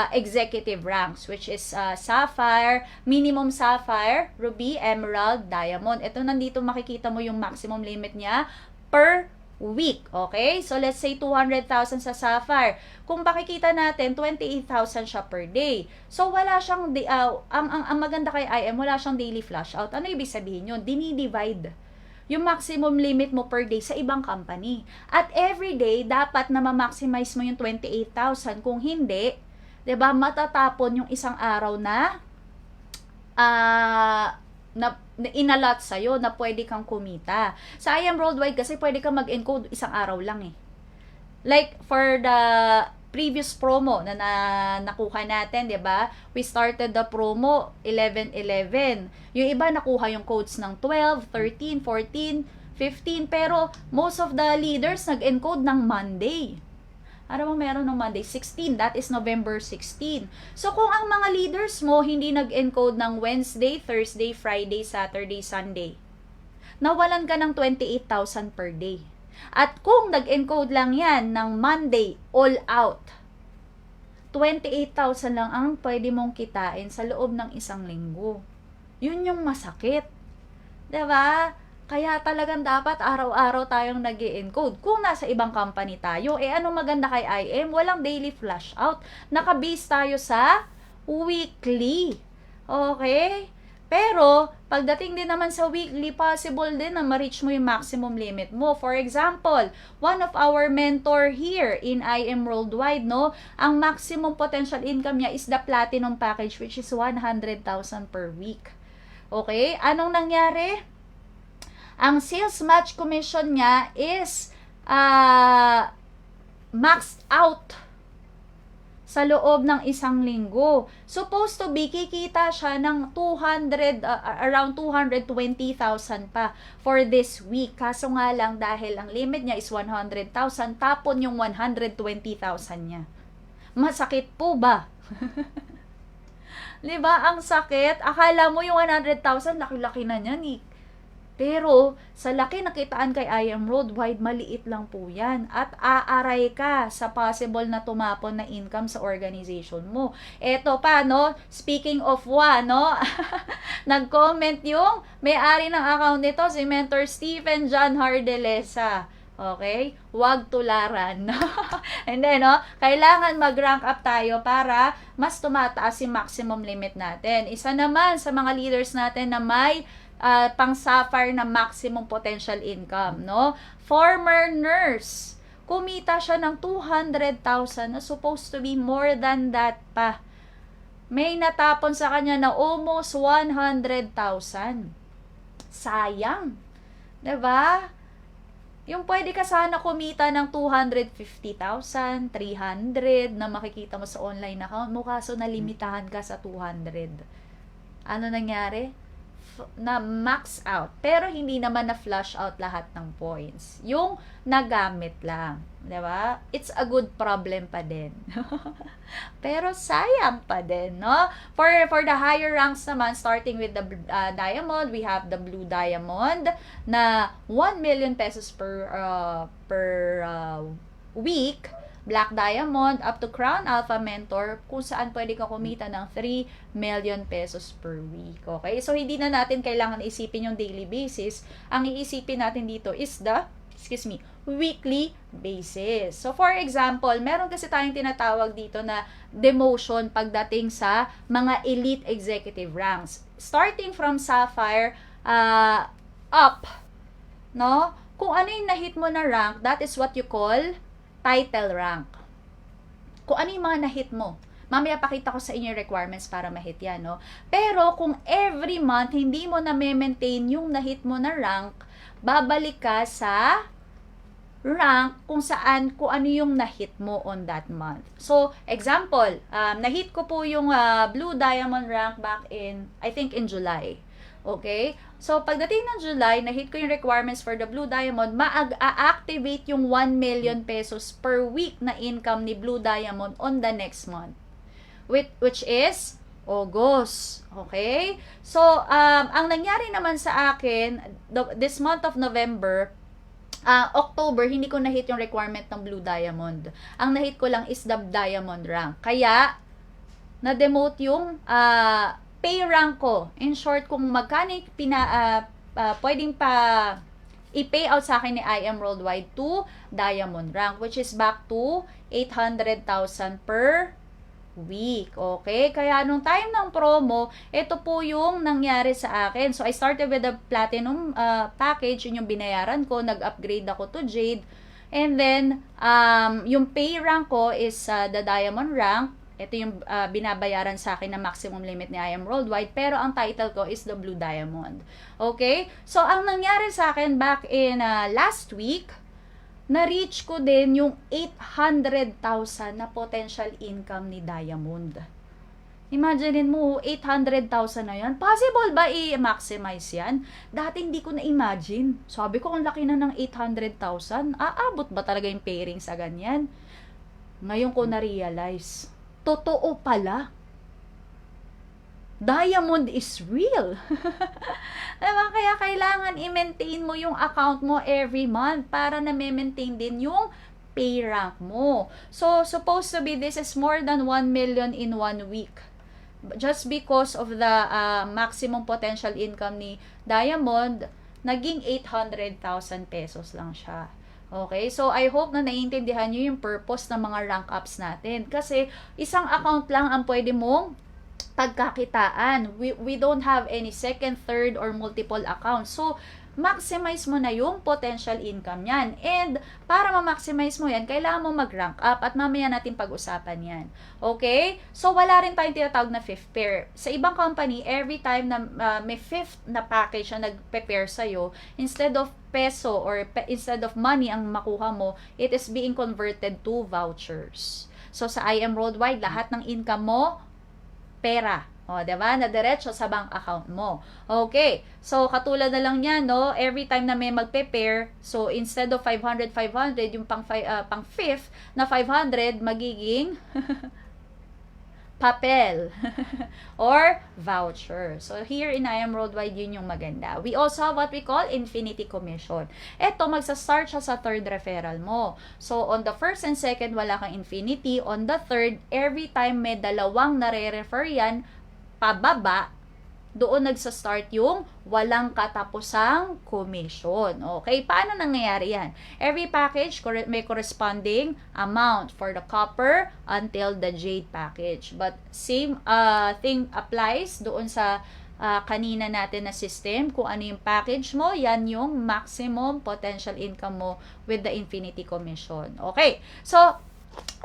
executive ranks, which is Sapphire, Minimum Sapphire, Ruby, Emerald, Diamond. Ito, nandito makikita mo yung maximum limit niya per week. Okay? So, let's say 200,000 sa Sapphire. Kung makikita natin, 28,000 siya per day. So, wala siyang, ang maganda kay IM, wala siyang daily flush out. Ano ibig sabihin yun? Dinidivide yung maximum limit mo per day sa ibang company. At every day, dapat na ma-maximize mo yung 28,000. Kung hindi, 'di ba, matatapon yung isang araw na inalot sa'yo na pwede kang kumita. Sa IM Worldwide kasi pwede kang mag-encode isang araw lang eh. Like for the previous promo na nakuha natin, 'di ba? We started the promo 11/11. Yung iba nakuha yung codes ng 12, 13, 14, 15, pero most of the leaders nag-encode ng Monday. Ano bang meron ng Monday? 16. That is November 16. So, kung ang mga leaders mo hindi nag-encode ng Wednesday, Thursday, Friday, Saturday, Sunday, nawalan ka ng 28,000 per day. At kung nag-encode lang yan ng Monday, all out, 28,000 lang ang pwede mong kitain sa loob ng isang linggo. Yun yung masakit. 'Di ba? Kaya talagang dapat araw-araw tayong nag-e-encode. Kung nasa ibang company tayo, anong maganda kay IM? Walang daily flash out. Naka-base tayo sa weekly. Okay? Pero, pagdating din naman sa weekly, possible din na ma-reach mo yung maximum limit mo. For example, one of our mentor here in IM Worldwide, no, ang maximum potential income niya is the platinum package, which is 100,000 per week. Okay? Anong nangyari? Ang sales match commission niya is maxed out sa loob ng isang linggo. Supposed to be, kikita siya ng around 220,000 pa for this week. Kaso nga lang, dahil ang limit niya is 100,000, tapon yung 120,000 niya. Masakit po ba? Diba? Ang sakit. Akala mo yung 100,000, laki-laki na niyan eh. Pero, sa laki nakitaan kay IM Worldwide, maliit lang po yan. At aaray ka sa possible na tumapon na income sa organization mo. Eto pa, no? Speaking of no? Nag-comment yung may-ari ng account nito, si Mentor Stephen John Hardelesa. Okay? Huwag tularan. And then, no? Kailangan mag-rank up tayo para mas tumataas yung maximum limit natin. Isa naman sa mga leaders natin na may pang sapphire na maximum potential income, no? Former nurse, kumita siya ng 200,000 na supposed to be more than that pa. May natapon sa kanya na almost 100,000. Sayang. 'Di ba? Yung pwede ka sana kumita ng 250,000, 300 na makikita mo sa online account mo, kaso nalimitahan ka sa 200. Ano nangyari? Na max out, pero hindi naman na flush out lahat ng points. Yung nagamit lang, 'di ba? It's a good problem pa din. Pero sayang pa din, no? For the higher ranks naman, starting with the diamond, we have the blue diamond na 1 million pesos per week. Black Diamond, up to Crown Alpha Mentor, kung saan pwede ka kumita ng 3 million pesos per week. Okay? So, hindi na natin kailangan isipin yung daily basis. Ang iisipin natin dito is the, weekly basis. So, for example, meron kasi tayong tinatawag dito na demotion pagdating sa mga elite executive ranks. Starting from Sapphire, up, no? Kung ano yung na-hit mo na rank, that is what you call title rank. Kung ano yung mga na-hit mo. Mamaya pakita ko sa inyo yung requirements para ma-hit yan, no? Pero kung every month hindi mo na maintain yung na-hit mo na rank, babalik ka sa rank kung ano yung na-hit mo on that month. So, example, na-hit ko po yung blue diamond rank back in, I think in July. Okay? So, pagdating ng July, na-hit ko yung requirements for the Blue Diamond, ma-activate yung 1 million pesos per week na income ni Blue Diamond on the next month. Which is August. Okay? So, ang nangyari naman sa akin, this month of November, October, hindi ko na-hit yung requirement ng Blue Diamond. Ang na-hit ko lang is the Diamond rank. Kaya, na-demote yung pay rank ko. In short, kung magkano pwedeng i-pay out sa akin ni IM Worldwide to Diamond rank, which is back to 800,000 per week. Okay? Kaya nung time ng promo, ito po yung nangyari sa akin. So, I started with the platinum package, yun yung binayaran ko, nag-upgrade ako to Jade, and then, yung pay rank ko is the Diamond rank. Ito yung binabayaran sa akin na maximum limit ni IM Worldwide, pero ang title ko is the Blue Diamond. Okay? So, ang nangyari sa akin back in last week, na-reach ko din yung 800,000 na potential income ni Diamond. Imaginein mo, 800,000 na yan. Possible ba i-maximize yan? Dati hindi ko na-imagine. Sabi ko, ang laki na ng 800,000. Aabot ba talaga yung pairing sa ganyan? Ngayon ko na-realize, totoo pala. Diamond is real. Diba? Kaya kailangan i-maintain mo yung account mo every month para na maintain din yung pay rank mo. So, supposed to be this is more than 1 million in 1 week. Just because of the maximum potential income ni Diamond, naging 800,000 pesos lang siya. Okay? So, I hope na naiintindihan nyo yung purpose ng mga rank ups natin. Kasi, isang account lang ang pwede mong pagkakitaan. We don't have any second, third, or multiple accounts. So, maximize mo na yung potential income yan. And, para ma-maximize mo yan, kailangan mo mag-rank up at mamaya natin pag-usapan yan. Okay? So, wala rin tayong tinatawag na fifth pair. Sa ibang company, every time na may fifth na package na nag-prepare sa'yo, instead of peso or instead of money ang makuha mo, it is being converted to vouchers. So, sa IM Worldwide, lahat ng income mo, pera. O, diba? Na diretso sa bank account mo. Okay. So, katulad na lang yan, no? Every time na may magpe-pair, so, instead of 500, yung pang fifth na 500, magiging papel or voucher. So, here in IM Worldwide, yun yung maganda. We also have what we call infinity commission. Ito, magsa-start siya sa third referral mo. So, on the first and second, wala kang infinity. On the third, every time may dalawang nare-refer yan, pababa, doon nagsa-start yung walang katapusang commission. Okay? Paano nangyayari yan? Every package may corresponding amount for the copper until the jade package. But same thing applies doon sa kanina natin na system. Kung ano yung package mo, yan yung maximum potential income mo with the infinity commission. Okay? So,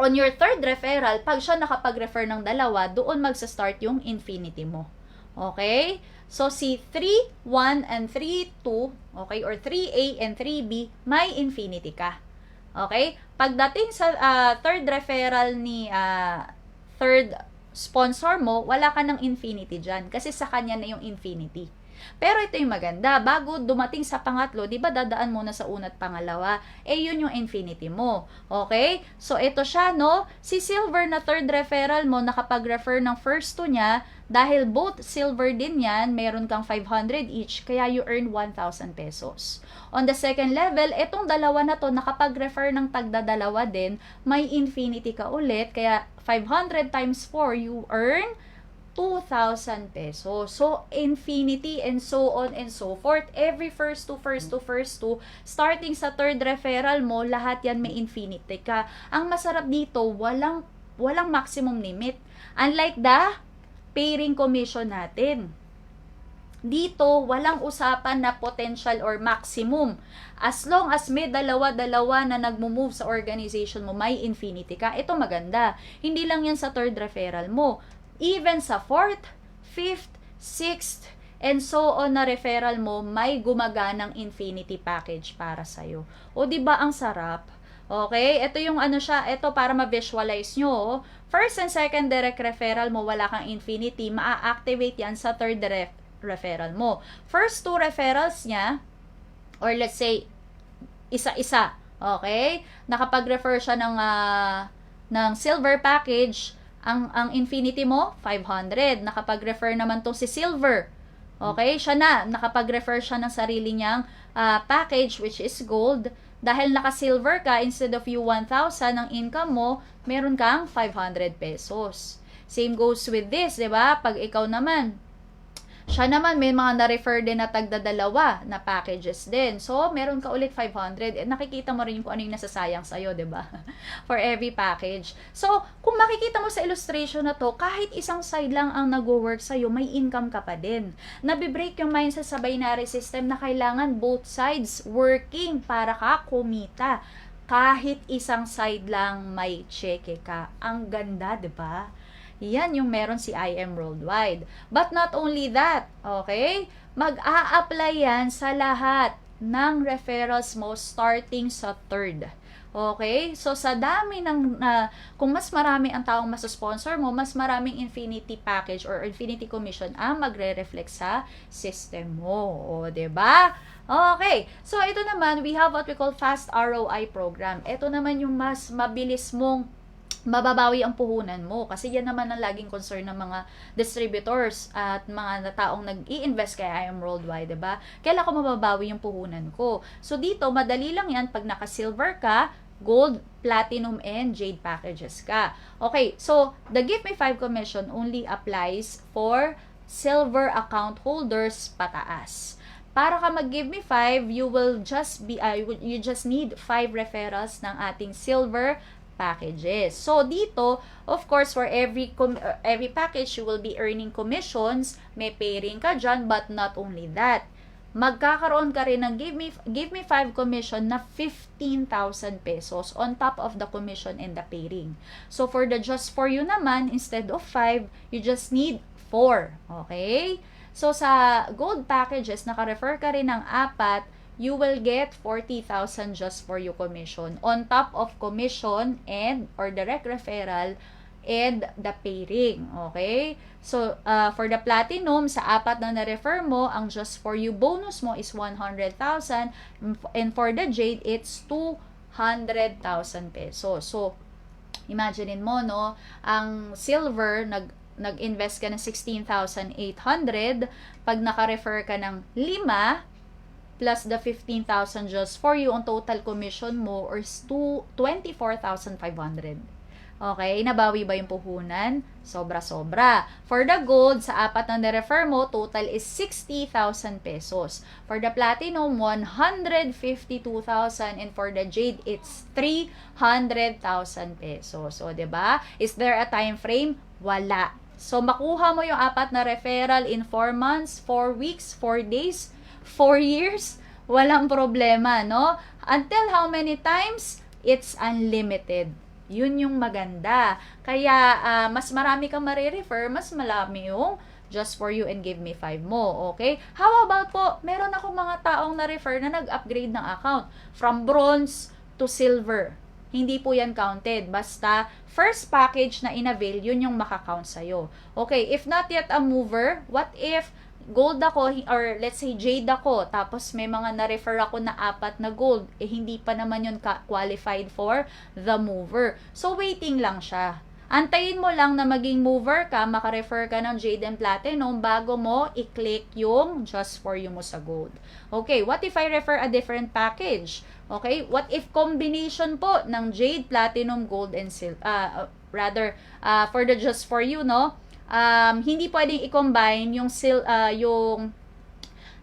on your third referral, pag siya nakapag-refer ng dalawa, doon magsa-start yung infinity mo. Okay? So, si 3, 1, and 3, 2, okay, or 3A and 3B, may infinity ka. Okay? Pagdating sa third referral ni third sponsor mo, wala ka ng infinity dyan. Kasi sa kanya na yung infinity. Pero ito yung maganda, bago dumating sa pangatlo, di ba dadaan muna sa una at pangalawa, yun yung infinity mo. Okay? So, ito siya, no? Si silver na third referral mo, nakapag-refer ng first two niya, dahil both silver din yan, meron kang 500 each, kaya you earn 1,000 pesos. On the second level, itong dalawa na to, nakapag-refer ng tagda-dalawa din, may infinity ka ulit, kaya 500 times 4, you earn 2,000 pesos. So, infinity and so on and so forth. Every first two, starting sa third referral mo, lahat yan may infinity ka. Ang masarap dito, walang maximum limit. Unlike the pairing commission natin. Dito, walang usapan na potential or maximum. As long as may dalawa-dalawa na nagmo-move sa organization mo, may infinity ka. Ito maganda. Hindi lang yan sa third referral mo. Even sa 4th, 5th, 6th, and so on na referral mo, may gumaganang infinity package para sa'yo. O, diba ang sarap? Okay? Ito yung ano siya, ito para ma-visualize nyo. First and second direct referral mo, wala kang infinity, maa-activate yan sa third referral mo. First two referrals niya, or let's say, isa-isa. Okay? Nakapag-refer siya ng silver package, ang infinity mo, 500. Nakapag-refer naman tong si silver. Okay? Siya na. Nakapag-refer siya ng sarili niyang package, which is gold. Dahil naka-silver ka, instead of you 1,000 ang income mo, meron kang 500 pesos. Same goes with this, di ba? Pag ikaw naman, siya naman, may mga na-refer din na tagda-dalawa na packages din. So, meron ka ulit 500. And nakikita mo rin kung ano yung nasasayang sa'yo, diba? For every package. So, kung makikita mo sa illustration na to, kahit isang side lang ang nag-work sa'yo, may income ka pa din. Nabibreak yung mindset sa binary system na kailangan both sides working para ka kumita. Kahit isang side lang may cheque ka. Ang ganda, diba? Yan yung meron si IM Worldwide. But not only that, okay? Mag-a-apply yan sa lahat ng referrals mo starting sa third. Okay? So, sa dami ng, kung mas marami ang taong masusponsor mo, mas maraming infinity package or infinity commission ang magre-reflect sa system mo. O, diba? Okay. So, ito naman, we have what we call fast ROI program. Ito naman yung mas mabilis mong mababawi ang puhunan mo. Kasi yan naman ang laging concern ng mga distributors at mga taong nag-i-invest kay IM Worldwide, diba? Kailan ko mababawi yung puhunan ko? So, dito, madali lang yan pag naka-silver ka, gold, platinum, and jade packages ka. Okay, so, the Give Me 5 commission only applies for silver account holders pataas. Para ka mag-Give Me 5, you just need 5 referrals ng ating silver packages. So, dito, of course, for every package, you will be earning commissions. May pairing ka dyan, but not only that. Magkakaroon ka rin ng Give Me 5 commission na 15,000 pesos on top of the commission and the pairing. So, for the Just For You naman, instead of 5, you just need 4. Okay? So, sa gold packages, naka-refer ka rin ng 4, you will get 40,000 Just For You commission on top of commission or direct referral and the pairing. Okay? So, for the platinum, sa 4 na na-refer mo, ang Just For You bonus mo is 100,000 and for the jade, it's 200,000 pesos. So, imaginein mo, no? Ang silver, nag-invest ka ng 16,800. Pag naka-refer ka ng 5, plus the 15,000 Just For You, ang total commission mo is 24,500. Okay, nabawi ba yung puhunan? Sobra-sobra. For the gold, sa 4 na na-refer mo, total is 60,000 pesos. For the platinum, 152,000. And for the jade, it's 300,000 pesos. So, 'di ba? Is there a time frame? Wala. So, makuha mo yung 4 na referral in 4 months, 4 weeks, 4 days, 4 years, walang problema, no? Until how many times? It's unlimited. Yun yung maganda. Kaya, mas marami kang marirefer, mas malami yung Just For You and Give Me 5 mo, okay? How about po, meron akong mga taong na-refer na nag-upgrade ng account from bronze to silver. Hindi po yan counted. Basta, first package na in-avail, yun yung makakount sa'yo. Okay, if not yet a mover, what if gold ako, or let's say jade ako, tapos may mga na-refer ako na 4 na gold, hindi pa naman yun qualified for the mover. So, waiting lang siya. Antayin mo lang na maging mover ka, maka-refer ka ng jade and platinum bago mo i-click yung Just For You mo sa gold. Okay, what if I refer a different package? Okay, what if combination po ng jade, platinum, gold, and silver, for the Just For You, no? Hindi pwedeng i-combine yung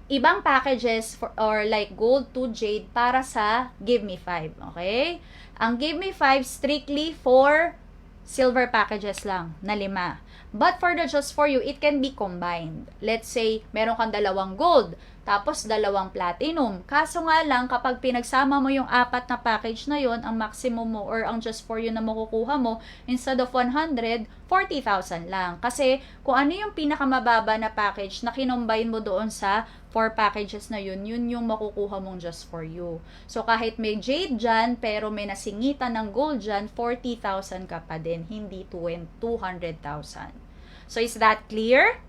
ibang packages or like gold to jade para sa Give Me 5, okay? Ang Give Me 5 strictly for silver packages lang na 5. But for the Just For You, it can be combined. Let's say, meron kang 2 gold, tapos 2 platinum. Kaso nga lang, kapag pinagsama mo yung 4 na package na yon, ang maximum mo or ang Just For You na makukuha mo, instead of 100, 40,000 lang. Kasi, kung ano yung pinakamababa na package na kinombine mo doon sa 4 packages na yun, yun yung makukuha mong Just For You. So, kahit may jade dyan, pero may nasingitan ng gold dyan, 40,000 ka pa din, hindi 200,000. So, is that clear?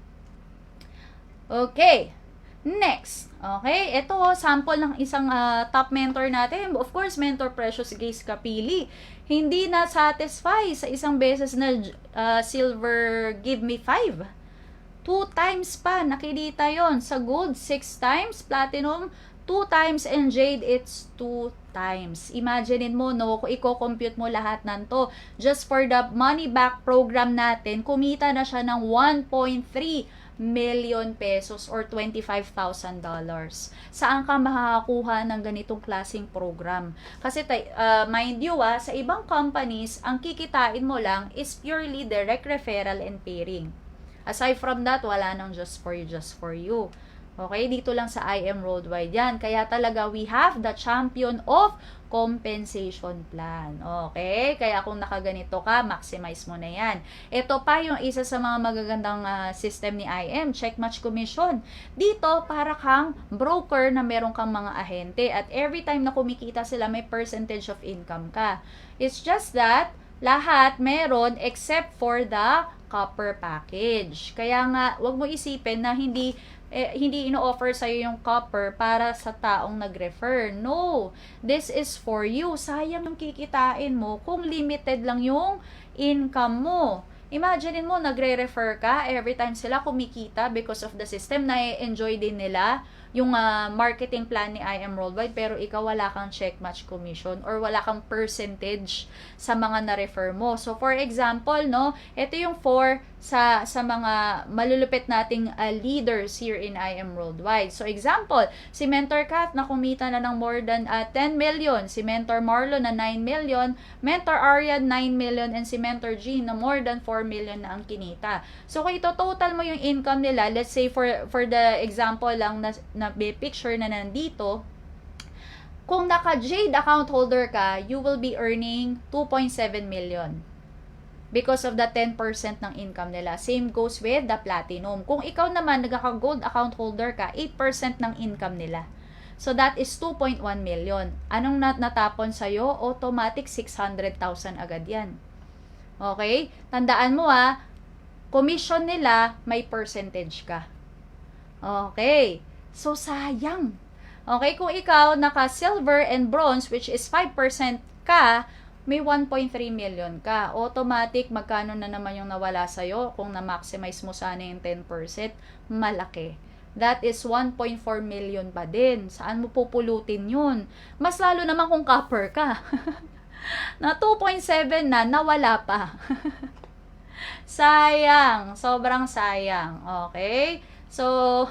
Okay. Next, okay, ito sample ng isang top mentor natin. Of course, Mentor Precious Grace Capili. Hindi na satisfy sa isang beses na silver Give Me 5. 2 times pa nakikita yon. Sa gold, 6 times. Platinum, 2 times. And jade, it's 2 times. Imaginein mo, no, kung i-compute mo lahat nanto. Just for the money back program natin, kumita na siya ng 1.3 million pesos or $25,000. Saan ka makakakuha ng ganitong klaseng program? Kasi mind you, sa ibang companies, ang kikitain mo lang is purely direct referral and pairing. Aside from that, wala nang Just For You, Just For You. Okay, dito lang sa IM Worldwide yan. Kaya talaga, we have the champion of compensation plan. Okay? Kaya kung nakaganito ka, maximize mo na yan. Ito pa yung isa sa mga magagandang system ni IM, check match commission. Dito, para kang broker na meron kang mga ahente at every time na kumikita sila, may percentage of income ka. It's just that, lahat meron except for the copper package. Kaya nga, wag mo isipin na hindi ino-offer sa'yo yung copper para sa taong nag-refer. No, this is for you. Sayang yung kikitain mo kung limited lang yung income mo. Imagine mo, nagre-refer ka, every time sila kumikita because of the system, na-enjoy din nila yung marketing plan ni I Am Worldwide, pero ikaw wala kang check match commission or wala kang percentage sa mga na-refer mo. So, for example, no, ito yung 4 sa mga malulupit nating leaders here in I Am Worldwide. So, example, si Mentor Kat na kumita na ng more than 10 million, si Mentor Marlon na 9 million, Mentor Ariad 9 million, and si Mentor G na more than 4 million na ang kinita. So, kung ito-total mo yung income nila, let's say for the example lang na picture na nandito, kung naka-Jade account holder ka, you will be earning 2.7 million. Because of the 10% ng income nila. Same goes with the platinum. Kung ikaw naman nagka-gold account holder ka, 8% ng income nila. So that is 2.1 million. Anong natapon sa'yo? Automatic 600,000 agad yan. Okay? Tandaan mo commission nila, may percentage ka. Okay. So sayang. Okay? Kung ikaw naka-silver and bronze, which is 5% ka, may 1.3 million ka. Automatic, magkano na naman yung nawala sa'yo kung na-maximize mo sana yung 10%? Malaki. That is 1.4 million pa din. Saan mo pupulutin yun? Mas lalo naman kung copper ka. Na 2.7 na, nawala pa. Sayang. Sobrang sayang. Okay? So,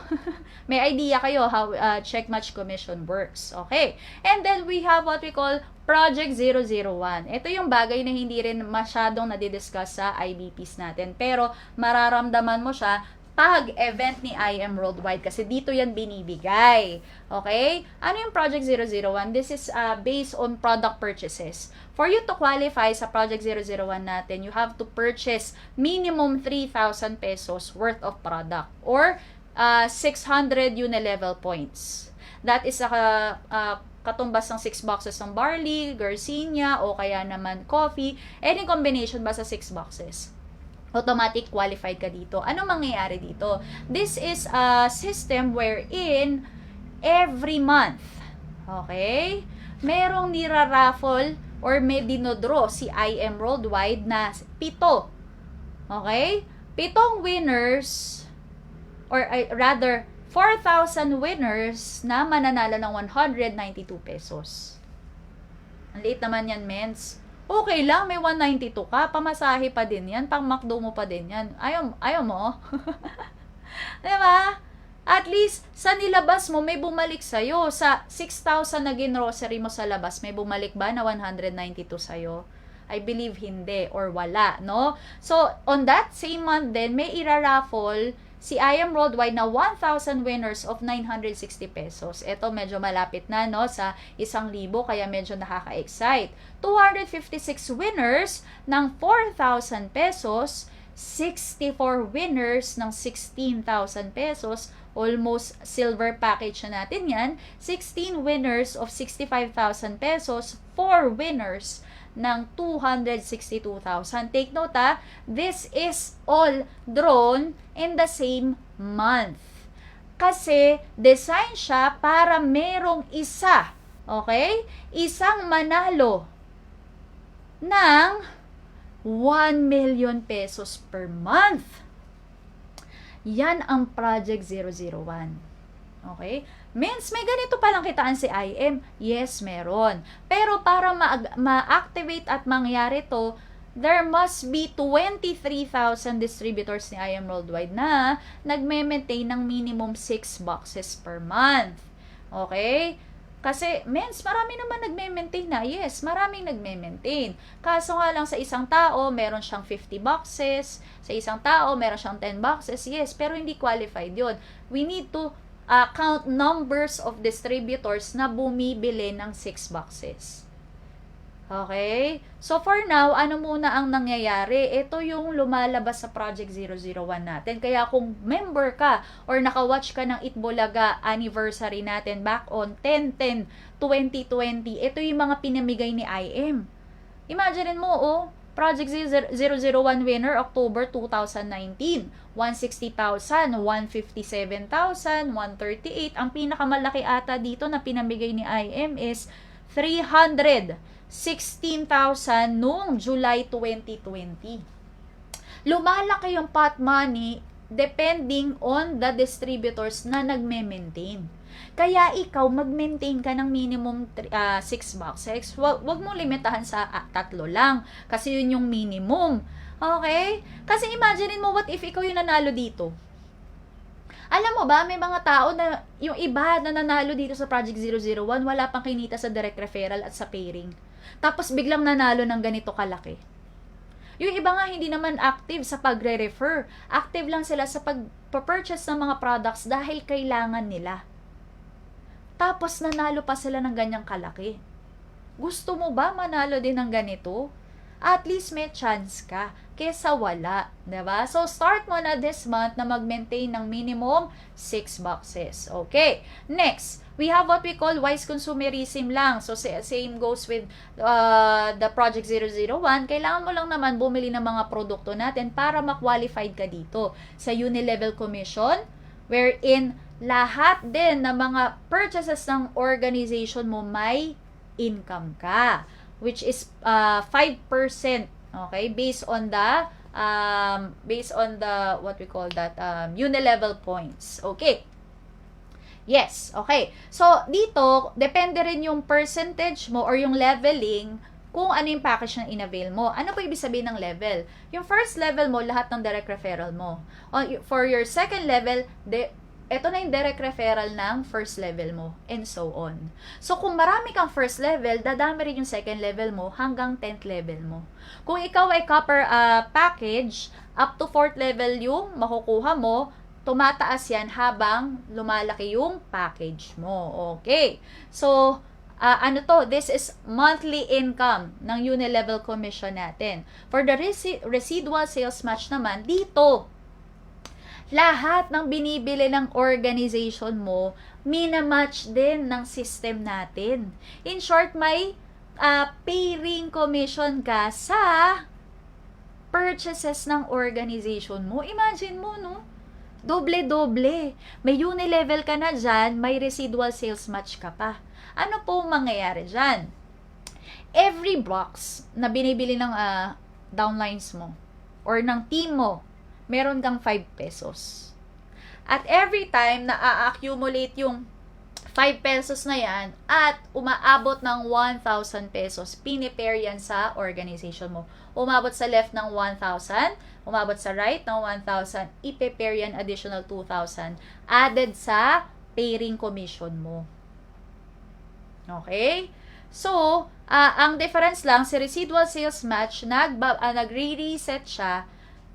may idea kayo how check match commission works. Okay? And then, we have what we call Project 001. Ito yung bagay na hindi rin masyadong nadidiscuss sa IBPs natin. Pero, mararamdaman mo siya pag event ni I Am Worldwide kasi dito yan binibigay. Okay? Ano yung Project 001? This is based on product purchases. For you to qualify sa Project 001 natin, you have to purchase minimum 3,000 pesos worth of product or 600 Unilevel points. That is katumbas ng 6 boxes ng barley, Garcinia, o kaya naman coffee, any combination ba sa 6 boxes. Automatic qualified ka dito. Anong mangyayari dito? This is a system wherein every month, okay, merong nira-raffle or may dinodraw si I Am Worldwide na 7. Okay? 7 winners, or rather, 4,000 winners na mananalo ng 192 pesos. Ang liit naman yan, mens. Okay lang, may 192 ka, pamasahe pa din yan, pang McDo mo pa din yan. Ayaw mo? Diba? At least, sa nilabas mo, may bumalik sa'yo. Sa 6,000 na ginrocery mo sa labas, may bumalik ba na 192 sa'yo? I believe hindi, or wala, no? So, on that same month din, may iraraffle si I Am Worldwide na 1,000 winners of 960 pesos. Ito medyo malapit na, no, sa 1,000, kaya medyo nakaka-excite. 256 winners ng 4,000 pesos, 64 winners ng 16,000 pesos, almost silver package na natin yan, 16 winners of 65,000 pesos, 4 winners ng 262,000. Take note this is all drawn in the same month. Kasi design siya para merong isa, okay? Isang manalo ng 1 million pesos per month. Yan ang Project 001. Okay? Means, may ganito palang kitaan si IM. Yes, meron. Pero para ma-activate at mangyari to, there must be 23,000 distributors ni IM Worldwide na nagme-maintain ng minimum 6 boxes per month. Okay? Kasi, means, marami naman nagme-maintain na. Yes, maraming nagme-maintain. Kaso nga lang sa isang tao, meron siyang 50 boxes. Sa isang tao, meron siyang 10 boxes. Yes, pero hindi qualified yun. We need to count numbers of distributors na bumibili ng 6 boxes. Okay? So, for now, ano muna ang nangyayari? Ito yung lumalabas sa Project 001 natin. Kaya kung member ka or nakawatch ka ng Itbulaga anniversary natin back on 10/10/2020, ito yung mga pinamigay ni IM. Imagine mo, Project 001 winner, October 2019. 160,000, 157,000, 138. Ang pinakamalaki ata dito na pinamigay ni IM is 316,000 noong July 2020. Lumalaki yung pot money depending on the distributors na nagme-maintain. Kaya ikaw, mag-maintain ka ng minimum 6 boxes. Wag mong limitahan sa 3 lang. Kasi yun yung minimum. Okay? Kasi imaginein mo, what if ikaw yung nanalo dito? Alam mo ba, may mga tao na, yung iba na nanalo dito sa Project 001, wala pang kinita sa direct referral at sa pairing. Tapos biglang nanalo ng ganito kalaki. Yung iba nga hindi naman active sa pagre-refer. Active lang sila sa pag-purchase ng mga products dahil kailangan nila. Tapos nanalo pa sila ng ganyang kalaki. Gusto mo ba manalo din ng ganito? At least may chance ka kesa wala, 'di ba? So start mo na this month na mag-maintain ng minimum 6 boxes. Okay. Next, we have what we call wise consumerism lang. So same goes with the Project 001. Kailangan mo lang naman bumili ng mga produkto natin para ma-qualified ka dito sa Unilevel Commission, wherein lahat din ng mga purchases ng organization mo may income ka, which is 5%, okay, based on the what we call that Unilevel points. Okay. Yes, okay. So dito depende rin yung percentage mo or yung leveling kung ano yung package na inavail mo. Ano po ibig sabihin ng level? Yung first level mo, lahat ng direct referral mo. For your second level, ito na yung direct referral ng first level mo, and so on. So, kung marami kang first level, dadami rin yung second level mo hanggang 10th level mo. Kung ikaw ay copper package, up to 4th level yung makukuha mo, tumataas yan habang lumalaki yung package mo. Okay. So, ano to? This is monthly income ng Unilevel Commission natin. For the residual sales match naman, dito, lahat ng binibili ng organization mo, minamatch din ng system natin. In short, may pairing commission ka sa purchases ng organization mo. Imagine mo, no? Doble-doble. May Unilevel ka na dyan, may residual sales match ka pa. Ano po mangyayari dyan? Every box na binibili ng downlines mo or ng team mo, meron kang 5 pesos. At every time na a-accumulate yung 5 pesos na yan at umaabot ng 1,000 pesos, pinipair yan sa organization mo. Umabot sa left ng 1,000, umabot sa right ng 1,000, ipe-pair yan additional 2,000 added sa pairing commission mo. Okay? So, ang difference lang, si residual sales match, nagre-reset siya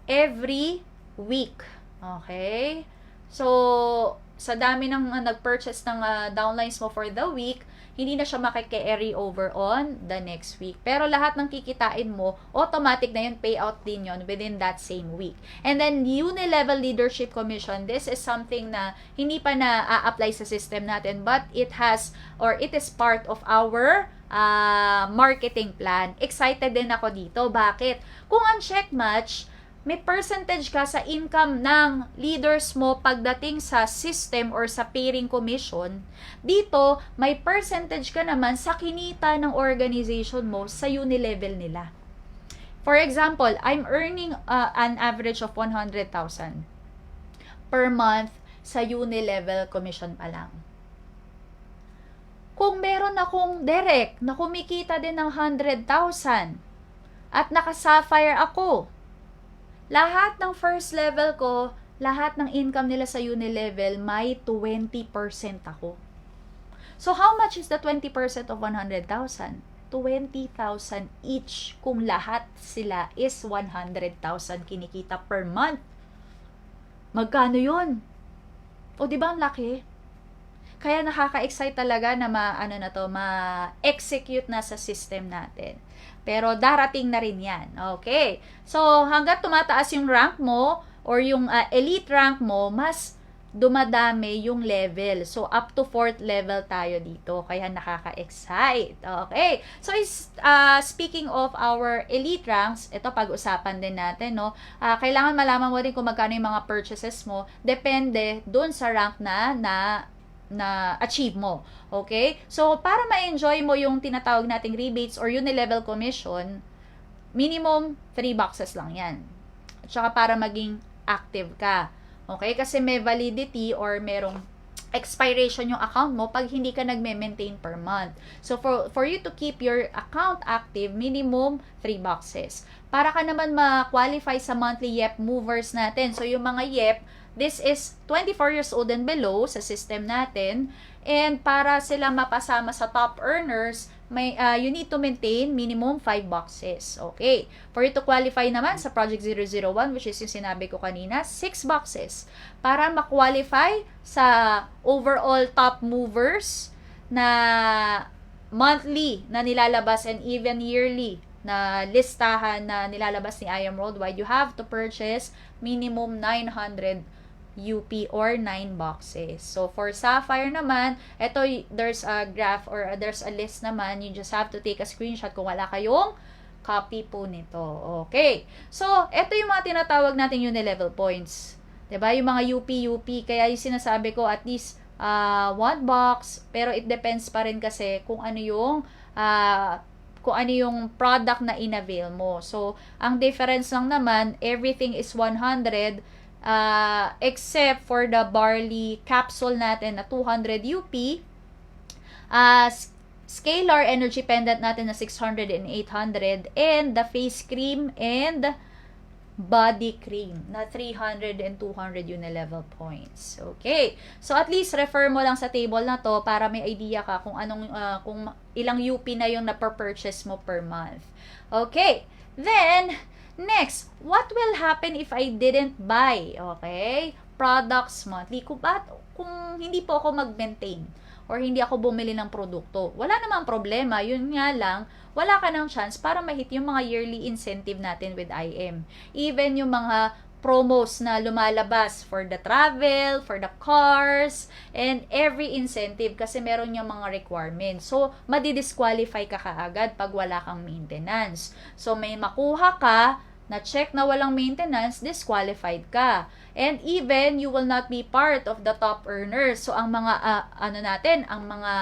every week. Okay? So, sa dami ng nag-purchase ng downlines mo for the week, hindi na siya makike-carry over on the next week. Pero lahat ng kikitain mo, automatic na yun, payout din yun within that same week. And then, Unilevel Leadership Commission, this is something na hindi pa na-apply sa system natin, but it is part of our marketing plan. Excited din ako dito. Bakit? Kung ang check match, may percentage ka sa income ng leaders mo pagdating sa system or sa pairing commission. Dito, may percentage ka naman sa kinita ng organization mo sa Unilevel nila. For example, I'm earning an average of 100,000 per month sa Unilevel commission pa lang. Kung meron akong direct na kumikita din ng 100,000 at naka-sapphire ako, lahat ng first level ko, lahat ng income nila sa Unilevel, may 20% ako. So, how much is the 20% of 100,000? 20,000 each kung lahat sila is 100,000 kinikita per month. Magkano yun? O, di ba ang laki? Kaya nakaka-excite talaga na ma-execute na sa system natin. Pero darating na rin yan. Okay. So, hanggat tumataas yung rank mo or yung elite rank mo, mas dumadami yung level. So, up to 4th level tayo dito. Kaya nakaka-excite. Okay. So, speaking of our elite ranks, ito pag-usapan din natin, no? Kailangan malaman mo din kung magkano yung mga purchases mo. Depende dun sa rank na achieve mo. Okay? So, para ma-enjoy mo yung tinatawag nating rebates or unilevel commission, minimum 3 boxes lang yan. At saka para maging active ka. Okay? Kasi may validity or merong expiration yung account mo pag hindi ka nagme-maintain per month. So, for you to keep your account active, minimum 3 boxes. Para ka naman ma-qualify sa monthly YEP movers natin. So, yung mga YEP, this is 24 years old and below sa system natin. And para sila mapasama sa top earners, you need to maintain minimum 5 boxes. Okay. For you to qualify naman sa Project 001, which is yung sinabi ko kanina, 6 boxes. Para ma-qualify sa overall top movers na monthly na nilalabas and even yearly na listahan na nilalabas ni IM Worldwide, you have to purchase minimum 900 UP or 9 boxes. So, for Sapphire naman, there's a graph or there's a list naman. You just have to take a screenshot kung wala kayong copy po nito. Okay. So, ito yung mga tinatawag natin unilevel points. 'Di ba? Yung mga UP. Kaya yung sinasabi ko at least 1 box. Pero it depends pa rin kasi kung ano yung product na inavail mo. So, ang difference lang naman, everything is 100 except for the barley capsule natin na 200 UP, scalar energy pendant natin na 600 and 800, and the face cream and body cream na 300 and 200 unilevel points. Okay. So, at least refer mo lang sa table na to para may idea ka kung kung ilang UP na yung na-purchase mo per month. Okay. Then, next, what will happen if I didn't buy, okay, products monthly? Kung hindi po ako mag-maintain or hindi ako bumili ng produkto, wala namang problema. Yun nga lang, wala ka ng chance para ma-hit yung mga yearly incentive natin with IM. Even yung mga promos na lumalabas for the travel, for the cars, and every incentive kasi meron yung mga requirements. So, madi-disqualify ka kaagad pag wala kang maintenance. So, may makuha ka na check na walang maintenance, disqualified ka. And even, you will not be part of the top earners. So, ang mga, ang mga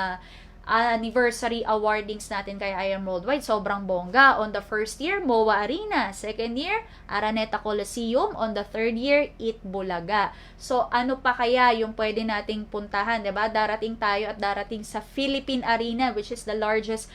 anniversary awardings natin kay IM Worldwide, sobrang bongga. On the first year, MOA Arena. Second year, Araneta Coliseum. On the third year, Eat Bulaga. So, ano pa kaya yung pwede nating puntahan, diba? Darating tayo at darating sa Philippine Arena, which is the largest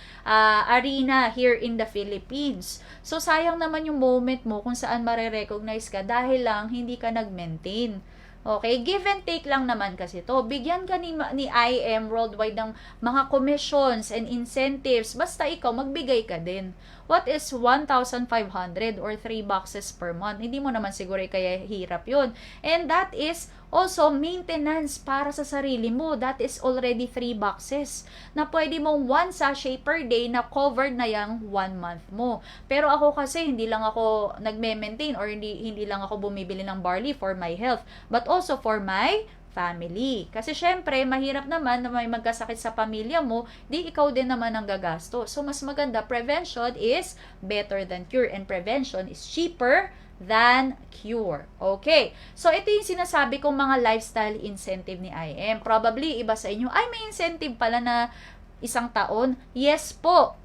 arena here in the Philippines. So, sayang naman yung moment mo kung saan marirecognize ka dahil lang hindi ka nag-maintain. Okay, give and take lang naman kasi to. Bigyan ka ni IM Worldwide ng mga commissions and incentives. Basta ikaw, magbigay ka din. What is 1,500 or 3 boxes per month? Hindi mo naman siguro kaya hirap yun. And that is also maintenance para sa sarili mo. That is already 3 boxes na pwede mong 1 sachet per day na covered na yung 1 month mo. Pero ako kasi hindi lang ako nagme-maintain or hindi lang ako bumibili ng barley for my health, but also for my family. Kasi syempre, mahirap naman na may magkasakit sa pamilya mo, di ikaw din naman ang gagasto. So, mas maganda, prevention is better than cure and prevention is cheaper than cure. Okay. So, ito yung sinasabi kong mga lifestyle incentive ni IM. Probably, iba sa inyo, ay, may incentive pala na 1 taon. Yes po.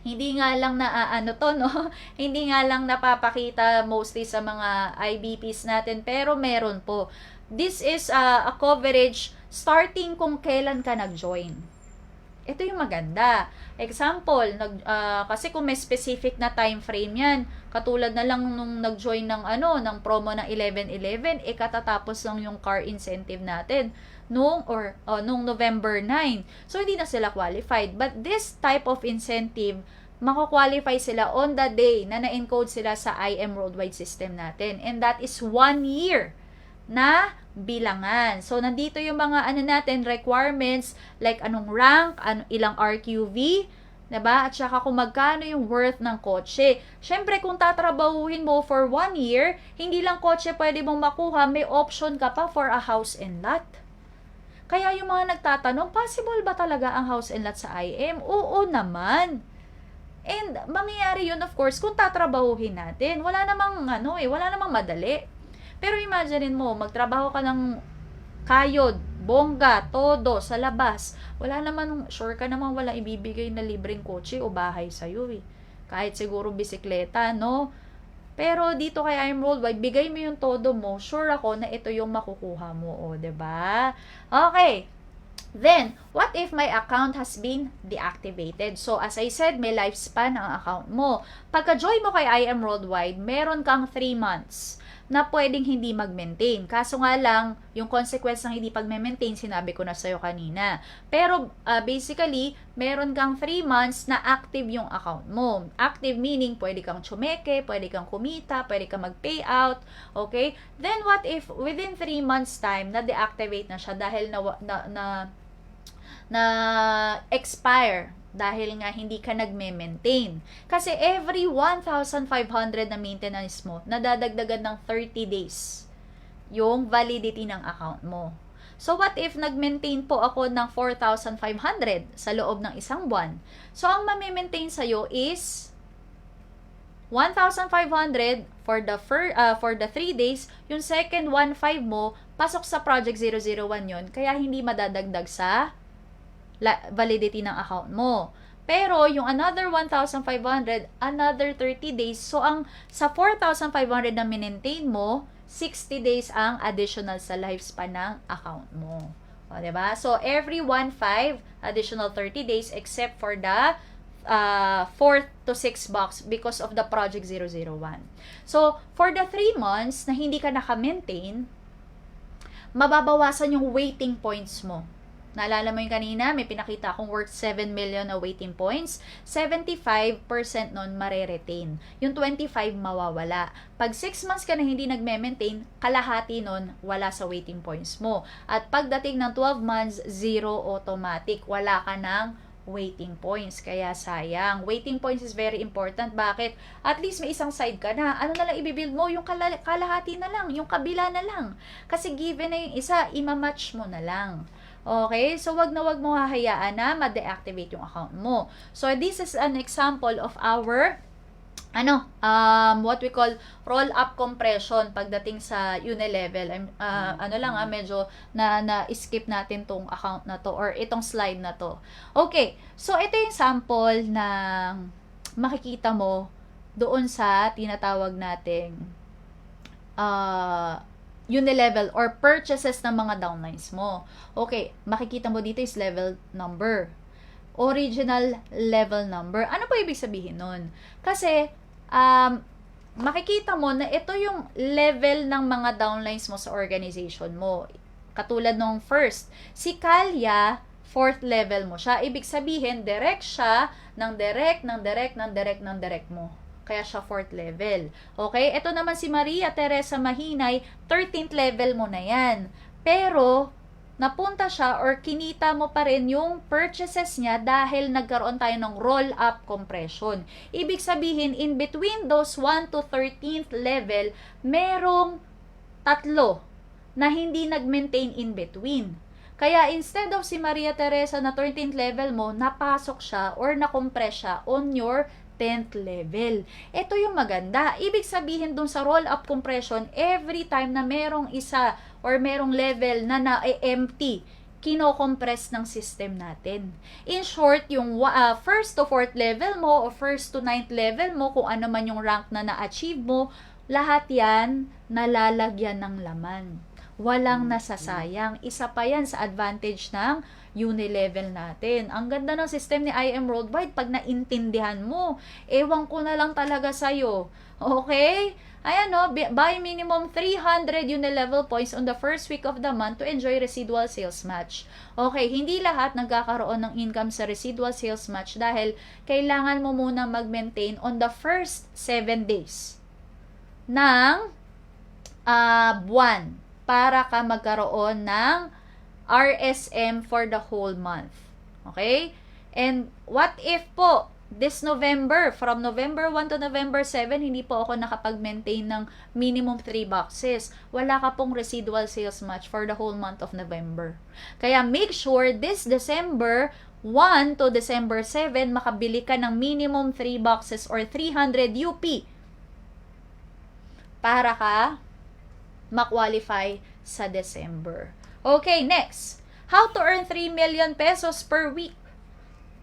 Hindi nga lang Hindi nga lang napapakita mostly sa mga IBPs natin, pero meron po. This is a coverage starting kung kailan ka nag-join. Ito yung maganda. Example, kasi kung may specific na time frame yan, katulad na lang nung nag-join ng promo ng 11/11, katatapos lang yung car incentive natin nung November 9. So, hindi na sila qualified. But this type of incentive, mako-qualify sila on the day na na-encode sila sa IM Worldwide system natin. And that is 1 year na bilangan. So, nandito yung mga natin, requirements, like anong rank, ilang RQV, 'Diba? At saka kung magkano yung worth ng kotse. Syempre, kung tatrabahuhin mo for 1 year, hindi lang kotse pwede mong makuha, may option ka pa for a house and lot. Kaya yung mga nagtatanong, possible ba talaga ang house and lot sa IM? Oo naman. And mangyayari yun, of course, kung tatrabahuhin natin. Wala namang, wala namang madali. Pero imagine mo, magtrabaho ka ng kayod, bongga, todo, sa labas. Wala naman, sure ka naman wala ibibigay na libreng kotse o bahay sa'yo eh. Kahit siguro bisikleta, no? Pero dito kay I'm Worldwide, bigay mo yung todo mo, sure ako na ito yung makukuha mo, o, 'di ba? Okay. Then, what if my account has been deactivated? So, as I said, may lifespan ang account mo. Pagka-join mo kay I Am Worldwide, meron kang 3 months na pwedeng hindi mag-maintain. Kaso nga lang, yung consequence ng hindi pag-maintain, sinabi ko na sa'yo kanina. Pero, basically, meron kang 3 months na active yung account mo. Active meaning, pwede kang tsumeke, pwede kang kumita, pwede kang mag-payout, okay? Then, what if within 3 months time, na-deactivate na siya dahil na expire dahil nga hindi ka nagme-maintain. Kasi every 1,500 na maintenance mo, nadadagdagan ng 30 days yung validity ng account mo. So, what if nag-maintain po ako ng 4,500 sa loob ng isang buwan? So, ang mami-maintain sa'yo is 1,500 for the 3 days. Yung second 1,500 mo, pasok sa Project 001 yon, kaya hindi madadagdag sa validity ng account mo. Pero, yung another 1,500, another 30 days. So, sa 4,500 na minentain mo, 60 days ang additional sa lifespan ng account mo. O, diba? So, every 1,500, additional 30 days except for the 4 to 6 box because of the Project 001. So, for the 3 months na hindi ka naka-maintain, mababawasan yung waiting points mo. Naalala mo yung kanina, may pinakita akong worth 7 million na waiting points. 75% nun mare-retain. Yung 25 mawawala. Pag 6 months ka na hindi nagme-maintain, kalahati nun wala sa waiting points mo. At pagdating ng 12 months, 0 automatic. Wala ka ng waiting points. Kaya sayang. Waiting points is very important. Bakit? At least may isang side ka na. Ano na lang ibibuild mo? Yung kalahati na lang. Yung kabila na lang. Kasi given na yung isa, imamatch mo na lang. Okay? So, wag mo hahayaan na ma-deactivate yung account mo. So, this is an example of our what we call roll-up compression pagdating sa Unilevel. Medyo na-skip natin tong account na to or itong slide na to. Okay. So, ito yung sample ng makikita mo doon sa tinatawag nating Unilevel or purchases ng mga downlines mo. Okay, makikita mo dito is level number. Original level number. Ano po ibig sabihin nun? Kasi, makikita mo na ito yung level ng mga downlines mo sa organization mo. Katulad nung first, si Kalya, 4th level mo siya. Ibig sabihin, direct siya ng direct mo. Kaya siya 4th level. Okay? Ito naman si Maria Teresa Mahinay, 13th level mo na yan. Pero, napunta siya or kinita mo pa rin yung purchases niya dahil nagkaroon tayo ng roll-up compression. Ibig sabihin, in between those 1 to 13th level, merong 3 na hindi nag-maintain in between. Kaya instead of si Maria Teresa na 13th level mo, napasok siya or na-compress siya on your 10th level. Ito yung maganda. Ibig sabihin dun sa roll-up compression, every time na merong isa or merong level na na-empty, kino-compress ng system natin. In short, yung first to 4th level mo o first to 9th level mo, kung ano man yung rank na na-achieve mo, lahat yan nalalagyan ng laman. Walang nasasayang. Isa pa yan sa advantage ng Unilevel natin. Ang ganda ng system ni I Am Worldwide pag naintindihan mo. Ewan ko na lang talaga sa'yo. Okay? Ayan o, buy minimum 300 Unilevel points on the first week of the month to enjoy residual sales match. Okay, hindi lahat nagkakaroon ng income sa residual sales match dahil kailangan mo muna mag-maintain on the first 7 days ng buwan para ka magkaroon ng RSM for the whole month. Okay? And what if po, this November, from November 1 to November 7, hindi po ako nakapag-maintain ng minimum 3 boxes. Wala ka pong residual sales match for the whole month of November. Kaya make sure this December 1 to December 7, makabili ka ng minimum 3 boxes or 300 UP para ka ma-qualify sa December. Okay, next. How to earn 3 million pesos per week.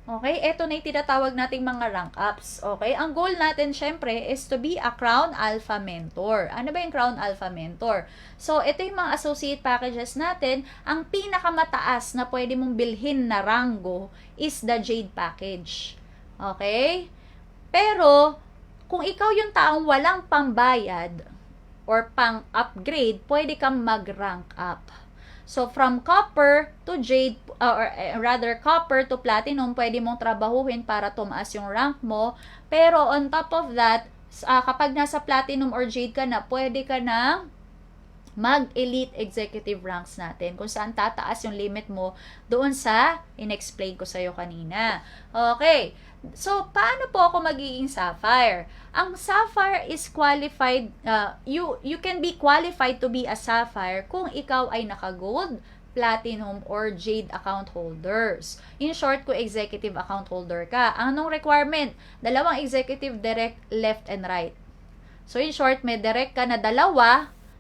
Okay, eto na yung tinatawag nating mga rank ups. Okay, ang goal natin syempre is to be a Crown Alpha Mentor. Ano ba yung Crown Alpha Mentor? So, ito yung mga associate packages natin. Ang pinakamataas na pwede mong bilhin na rango is the Jade Package. Okay? Pero, kung ikaw yung taong walang pambayad or pang-upgrade, pwede kang mag-rank up. So, from copper to jade, or rather copper to platinum, pwede mong trabahuhin para tumaas yung rank mo. Pero on top of that, kapag nasa platinum or jade ka na, pwede ka na mag-elite executive ranks natin, kung saan tataas yung limit mo doon sa in-explain ko sa'yo kanina. Okay. So, paano po ako magiging sapphire? Ang sapphire is qualified, you can be qualified to be a sapphire kung ikaw ay naka-gold, platinum, or jade account holders. In short, kung executive account holder ka. Anong requirement? 2 executive direct, left and right. So, in short, may direct ka na 2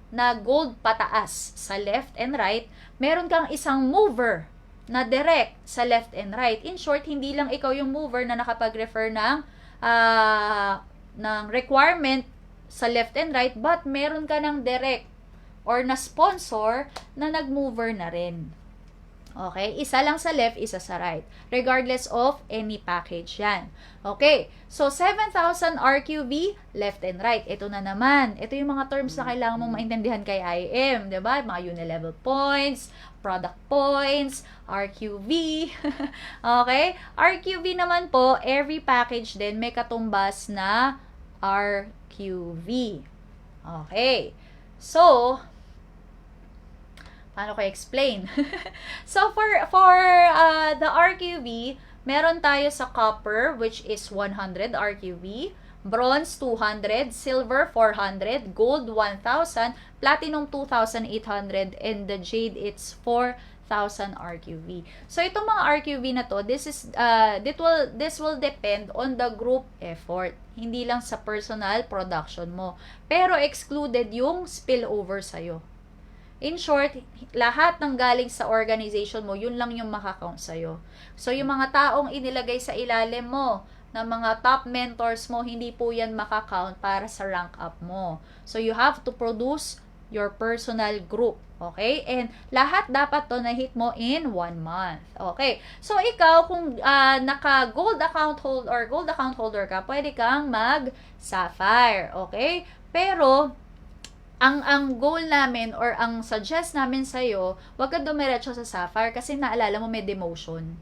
na gold pataas sa left and right. Meron kang isang mover na direct sa left and right. In short, hindi lang ikaw yung mover na nakapag-refer ng requirement sa left and right, but meron ka ng direct or na sponsor na nag-mover na rin. Okay? Isa lang sa left, isa sa right. Regardless of any package yan. Okay. So, 7,000 RQV, left and right. Ito na naman. Ito yung mga terms na kailangan mong maintindihan kay IM. Diba? Mga unilevel points, product points, RQV. Okay? RQV naman po, every package din may katumbas na RQV. Okay. So, paano ko explain? So, for the RQV, meron tayo sa copper, which is 100 RQV, bronze 200, silver 400, gold 1,000, platinum 2,800, and the jade, it's 4,000 RQV. So, itong mga RQV na to, this will depend on the group effort. Hindi lang sa personal production mo. Pero excluded yung spillover sa'yo. In short, lahat ng galing sa organization mo, yun lang yung makakount sa'yo. So, yung mga taong inilagay sa ilalim mo, ng mga top mentors mo, hindi po yan makakount para sa rank up mo. So, you have to produce your personal group. Okay? And lahat dapat to na-hit mo in 1 month. Okay? So, ikaw, kung naka-gold account holder or gold account holder ka, pwede kang mag-sapphire. Okay? Pero, ang goal namin or ang suggest namin sa'yo, huwag ka dumiretso sa sapphire kasi naalala mo may demotion.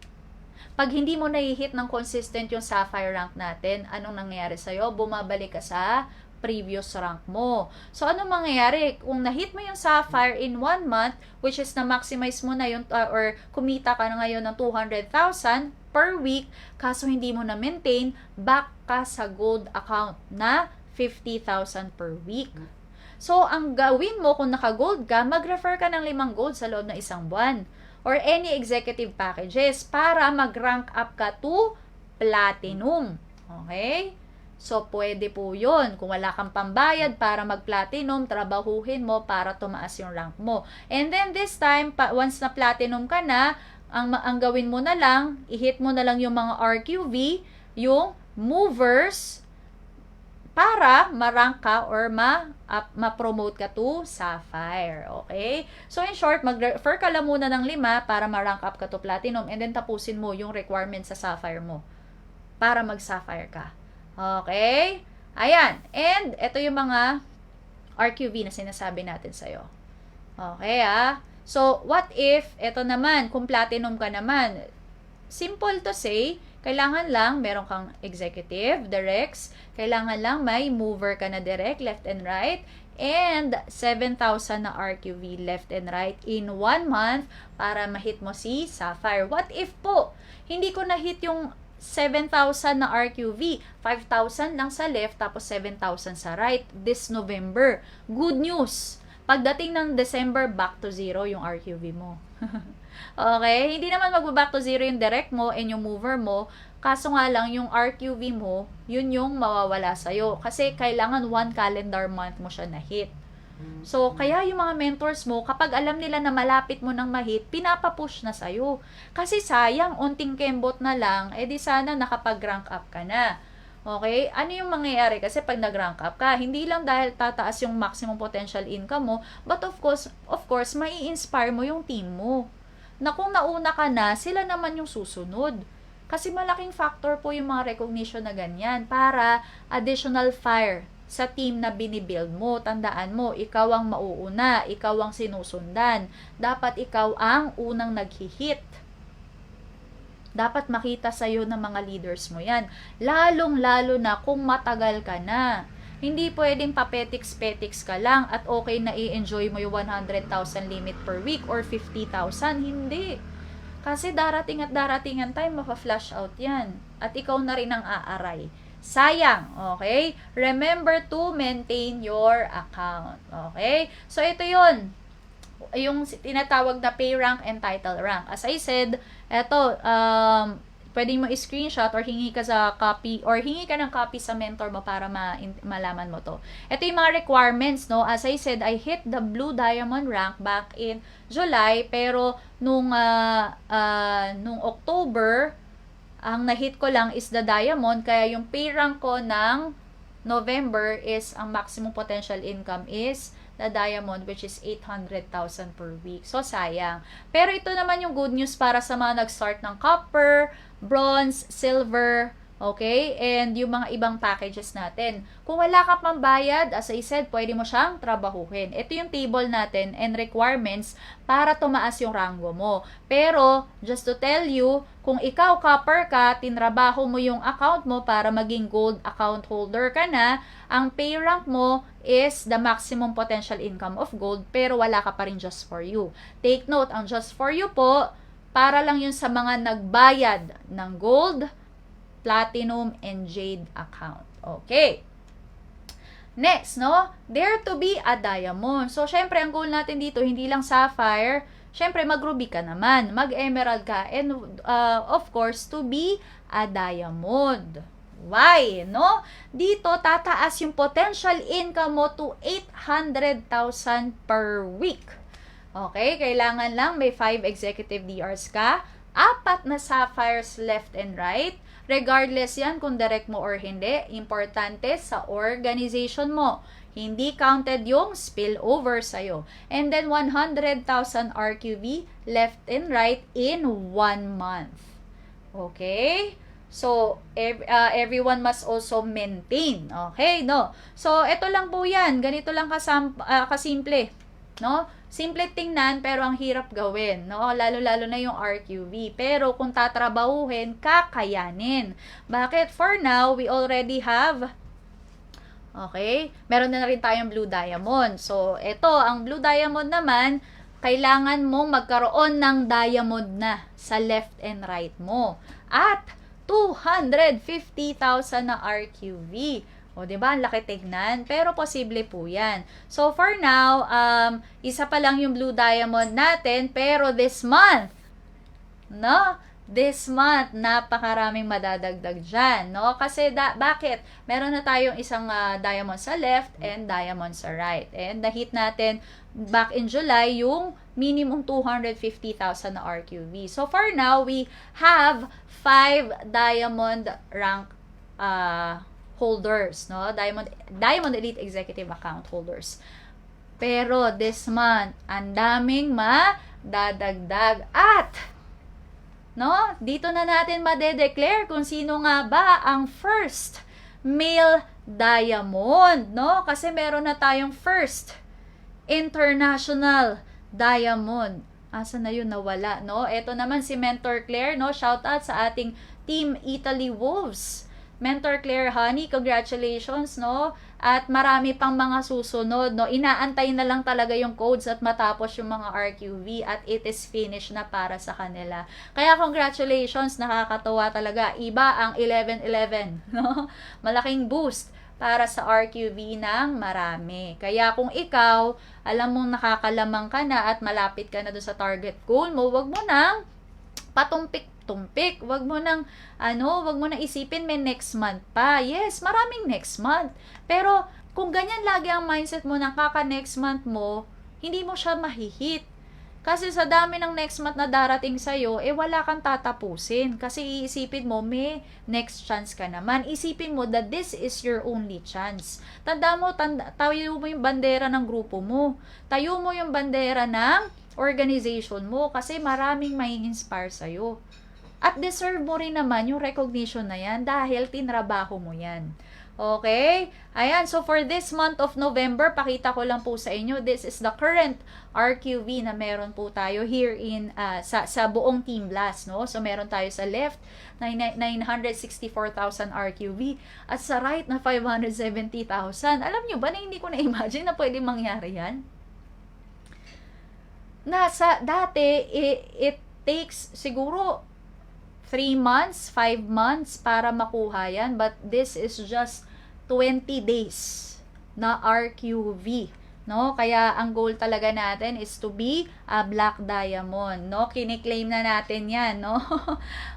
Pag hindi mo na-hit ng consistent yung sapphire rank natin, anong nangyayari sa'yo? Bumabalik ka sa previous rank mo. So, anong mangyayari? Kung na-hit mo yung sapphire in 1 month, which is na-maximize mo na yung, or kumita ka na ngayon ng 200,000 per week, kaso hindi mo na-maintain, back ka sa gold account na 50,000 per week. So, ang gawin mo kung naka-gold ka, mag-refer ka ng 5 gold sa loob ng 1 buwan. Or any executive packages para mag-rank up ka to platinum. Okay? So, pwede po yun. Kung wala kang pambayad para mag-platinum, trabahuhin mo para tumaas yung rank mo. And then this time, once na platinum ka na, ang gawin mo na lang, i-hit mo na lang yung mga RQV, yung movers, para ma-rank ka or ma-promote ka to sapphire. Okay? So, in short, mag-refer ka lang muna ng 5 para ma-rank up ka to platinum and then tapusin mo yung requirement sa sapphire mo para mag-sapphire ka. Okay? Ayan. And, ito yung mga RQV na sinasabi natin sa'yo. Okay, So, what if, ito naman, kung platinum ka naman, simple to say, kailangan lang meron kang executive, directs, kailangan lang may mover ka na direct, left and right, and 7,000 na RQV left and right in 1 month para ma-hit mo si Sapphire. What if po, hindi ko na-hit yung 7,000 na RQV, 5,000 lang sa left, tapos 7,000 sa right this November. Good news! Pagdating ng December, back to zero yung RQV mo. Okay? Hindi naman magba-back to zero yung direct mo and yung mover mo. Kaso nga lang, yung RQV mo, yun yung mawawala sa'yo. Kasi kailangan 1 calendar month mo siya na-hit. So, kaya yung mga mentors mo, kapag alam nila na malapit mo nang ma-hit, pinapapush na sa'yo. Kasi sayang, unting kembot na lang, edi sana nakapag-rank up ka na. Okay? Ano yung mangyayari? Kasi pag nag-rank up ka, hindi lang dahil tataas yung maximum potential income mo, but of course, mai-inspire mo yung team mo. Na kung nauna ka na, sila naman yung susunod. Kasi malaking factor po yung mga recognition na ganyan para additional fire sa team na binibuild mo. Tandaan mo, ikaw ang mauuna, ikaw ang sinusundan. Dapat ikaw ang unang nag-hit. Dapat makita sa'yo ng mga leaders mo yan. Lalong-lalo na kung matagal ka na. Hindi pwedeng papetiks-petiks ka lang at okay na i-enjoy mo yung 100,000 limit per week or 50,000. Hindi. Kasi darating at darating ang time, mapa-flash out yan. At ikaw na rin ang aaray. Sayang, okay? Remember to maintain your account, okay? So, ito yun. Yung tinatawag na pay rank and title rank. As I said, eto, pwede mo i-screenshot or hingi ka sa copy or hingi ka ng copy sa mentor mo para malaman mo to. Ito yung mga requirements, no? As I said, I hit the blue diamond rank back in July, pero nung October, ang na-hit ko lang is the diamond, kaya yung pay rank ko ng November is, ang maximum potential income is the diamond, which is 800,000 per week. So, sayang. Pero ito naman yung good news para sa mga nag-start ng copper, bronze, silver, okay? And yung mga ibang packages natin. Kung wala ka pang bayad, as I said, pwede mo siyang trabahuhin. Ito yung table natin and requirements para tumaas yung rango mo. Pero, just to tell you, kung ikaw copper ka, tinrabaho mo yung account mo para maging gold account holder ka na, ang pay rank mo is the maximum potential income of gold, pero wala ka pa rin just for you. Take note, ang just for you po, para lang yun sa mga nagbayad ng gold, platinum, and jade account. Okay. Next, no? Dare to be a diamond. So, syempre, ang goal natin dito, hindi lang sapphire. Syempre, mag-ruby ka naman. Mag-emerald ka. And, of course, to be a diamond. Why? No? Dito, tataas yung potential income mo to 800,000 per week. Okay? Kailangan lang may 5 executive DRs ka, 4 na sapphires left and right. Regardless yan kung direct mo or hindi, importante sa organization mo. Hindi counted yung spillover sa'yo. And then 100,000 RQV left and right in 1 month. Okay? So, everyone must also maintain. Okay, no? So, ito lang po yan. Ganito lang kasimple. No? Simple tingnan, pero ang hirap gawin. No? Lalo-lalo na yung RQV. Pero kung tatrabahuhin, kakayanin. Bakit? For now, we already have... Okay? Meron na rin tayong blue diamond. So, ito, ang blue diamond naman, kailangan mong magkaroon ng diamond na sa left and right mo. At 250,000 na RQV. O, diba? Ang laki tignan. Pero posible po yan. So, for now, isa pa lang yung blue diamond natin. Pero this month, no? This month, napakaraming madadagdag dyan, no? Kasi, bakit? Meron na tayong isang diamond sa left and diamond sa right. And na-hit natin back in July yung minimum 250,000 na RQV. So, for now, we have 5 diamond rank holders, no? Diamond Elite Executive Account holders. Pero this month, ang daming madadagdag at no, dito na natin madedeclare kung sino nga ba ang first male diamond, no? Kasi meron na tayong first international diamond. Asa na yun? Nawala, no? Ito naman si Mentor Claire, no? Shout out sa ating Team Italy Wolves. Mentor Claire Honey, congratulations, no? At marami pang mga susunod, no? Inaantay na lang talaga yung codes at matapos yung mga RQV at it is finished na para sa kanila. Kaya congratulations, nakakatuwa talaga. Iba ang 11-11, no? Malaking boost para sa RQV ng marami. Kaya kung ikaw, alam mong nakakalamang ka na at malapit ka na doon sa target goal mo, wag mo nang patumpik-tumpik. Wag mo nang isipin may next month pa. Yes, maraming next month. Pero kung ganyan lagi ang mindset mo ng kaka-next month mo, hindi mo siya mahihit. Kasi sa dami ng next month na darating sa'yo, wala kang tatapusin. Kasi iisipin mo, may next chance ka naman. Isipin mo that this is your only chance. Tayo mo yung bandera ng grupo mo. Tayo mo yung bandera ng organization mo. Kasi maraming may inspire sa'yo. At deserve mo rin naman yung recognition na yan dahil tinrabaho mo yan. Okay? Ayan, so for this month of November, pakita ko lang po sa inyo, this is the current RQV na meron po tayo here in, sa buong Team Blast, no? So meron tayo sa left, 964,000 RQV, at sa right na 570,000. Alam nyo ba na hindi ko na-imagine na pwede mangyari yan? Dati, it takes siguro 3 months, 5 months para makuha yan. But this is just 20 days na RQV. No? Kaya ang goal talaga natin is to be a black diamond. No? Kiniklaim na natin yan. No?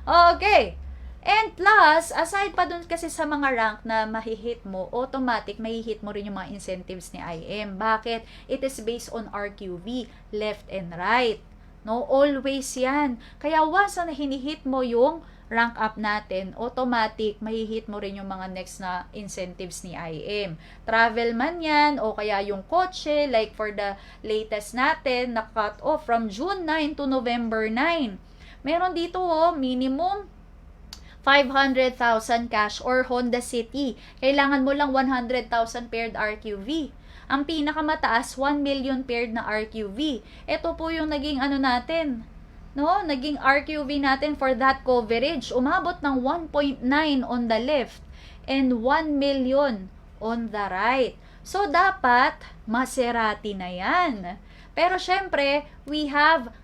Okay. And plus, aside pa dun kasi sa mga rank na mahihit mo, automatic mahihit mo rin yung mga incentives ni IM. Bakit? It is based on RQV, left and right. No, always yan. Kaya once na hinihit mo yung rank up natin, automatic, mahihit mo rin yung mga next na incentives ni IM. Travel man yan, o kaya yung kotse, like for the latest natin, na cut off from June 9 to November 9. Meron dito, minimum 500,000 cash or Honda City. Kailangan mo lang 100,000 paired RQV. Ang pinakamataas, 1 million paired na RQV. Ito po yung naging natin, no? Naging RQV natin for that coverage. Umabot ng 1.9 on the left and 1 million on the right. So, dapat Maserati na yan. Pero, syempre, we have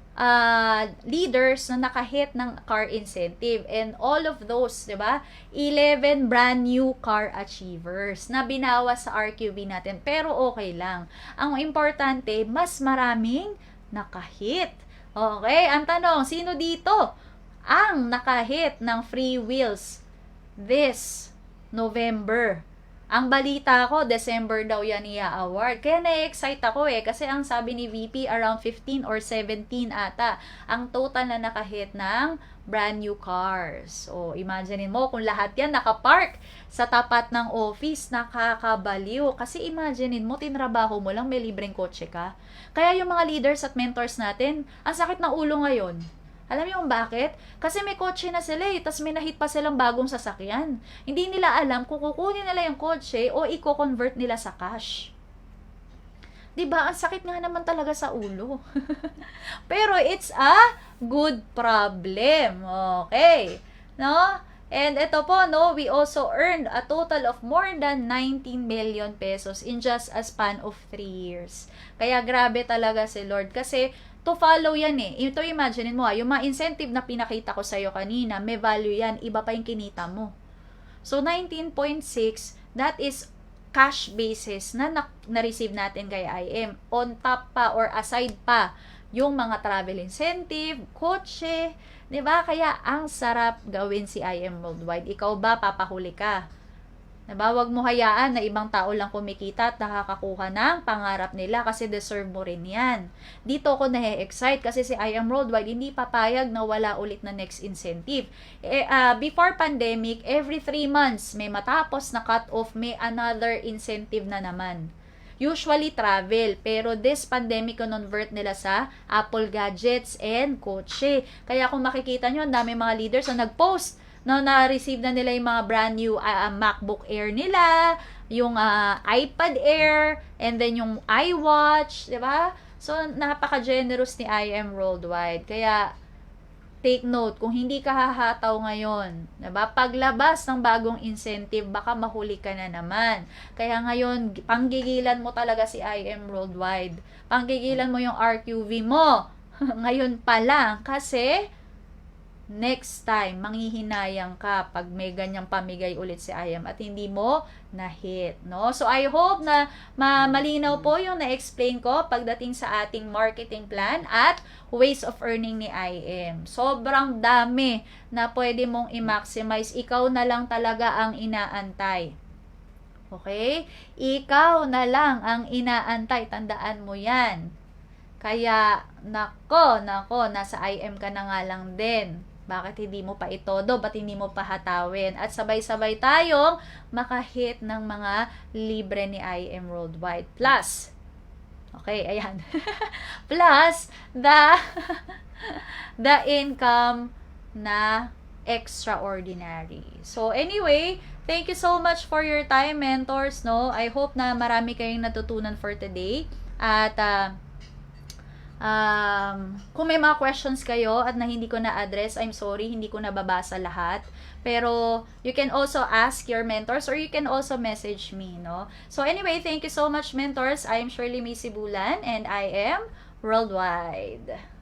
leaders na nakahit ng car incentive, and all of those, di ba, 11 brand new car achievers na binawas sa RQV natin, pero okay lang. Ang importante, mas maraming nakahit. Okay, ang tanong, sino dito ang nakahit ng free wheels this November? Ang balita ko, December daw yan i-award. Kaya na-excite ako kasi ang sabi ni VP, around 15 or 17 ata ang total na nakahit ng brand new cars. So, imagine mo kung lahat yan nakapark sa tapat ng office, nakakabaliw. Kasi imagine mo, tinrabaho mo lang, may libreng kotse ka. Kaya yung mga leaders at mentors natin, ang sakit ng ulo ngayon. Alam niyo kung bakit? Kasi may kotse na sila tas may nahit pa silang bagong sasakyan. Hindi nila alam kung kukunin nila yung kotse o i-convert nila sa cash. Diba? Ang sakit nga naman talaga sa ulo. Pero it's a good problem. Okay. No? And ito po, no, we also earned a total of more than 19 million pesos in just a span of 3 years. Kaya grabe talaga si Lord. Kasi to follow yan Ito imagine mo yung mga incentive na pinakita ko sa'yo kanina, may value yan, iba pa yung kinita mo. So, 19.6, that is cash basis na na-receive natin kay IM. On top pa or aside pa, yung mga travel incentive, kotse, diba? Kaya ang sarap gawin si IM Worldwide. Ikaw ba, papahuli ka? Diba? Huwag mo hayaan na ibang tao lang kumikita at nakakakuha ng pangarap nila kasi deserve mo rin yan. Dito ako na-excite kasi si IM Worldwide hindi papayag na wala ulit na next incentive. Before pandemic, every 3 months may matapos na cut-off, may another incentive na naman. Usually travel, pero this pandemic convert nila sa Apple gadgets and kotse. Kaya kung makikita nyo, ang dami mga leaders na nag-post na-receive na nila yung mga brand new MacBook Air nila, yung iPad Air, and then yung iWatch, di ba? So, napaka-generous ni IM Worldwide. Kaya, take note, kung hindi ka hahataw ngayon, diba? Paglabas ng bagong incentive, baka mahuli ka na naman. Kaya ngayon, panggigilan mo talaga si IM Worldwide. Panggigilan mo yung RQV mo. Ngayon pa lang. Kasi, next time, manghihinayang ka pag may ganyang pamigay ulit si IM at hindi mo na-hit, no? So, I hope na malinaw po yung na-explain ko pagdating sa ating marketing plan at ways of earning ni IM. Sobrang dami na pwede mong i-maximize. Ikaw na lang talaga ang inaantay. Okay? Ikaw na lang ang inaantay. Tandaan mo yan. Kaya, nako, nasa IM ka na nga lang din. Bakit hindi mo pa itodo? Ba't hindi mo pa hatawin? At sabay-sabay tayong makahit ng mga libre ni IM Worldwide. Plus, okay, ayan. Plus, the income na extraordinary. So, anyway, thank you so much for your time, mentors, no? I hope na marami kayong natutunan for today. At, kung may mga questions kayo at na hindi ko na-address, I'm sorry, hindi ko nababasa lahat. Pero, you can also ask your mentors or you can also message me, no? So, anyway, thank you so much, mentors. I am Shirley May Sibulan and I am Worldwide.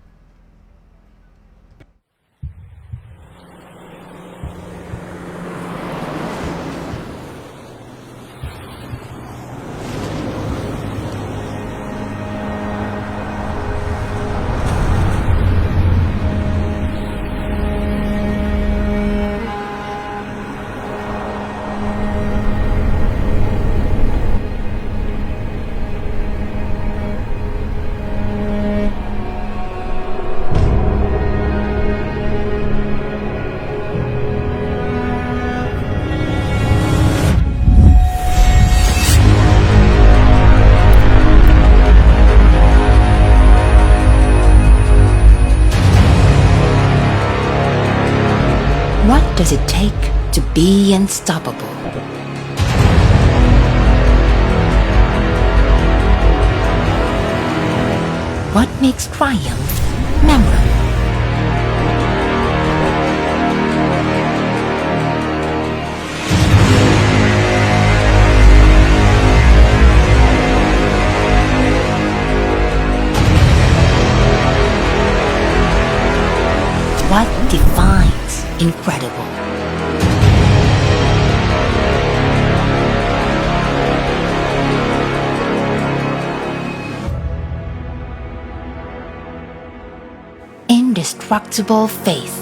What does it take to be unstoppable? What makes triumph memorable? What defines incredible? Indestructible faith.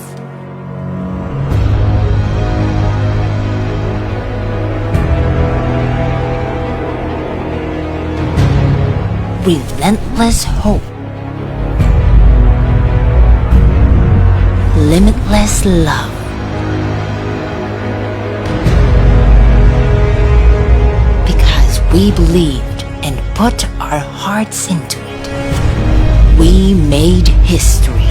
Relentless hope. Limitless love. Because we believed and put our hearts into it, we made history.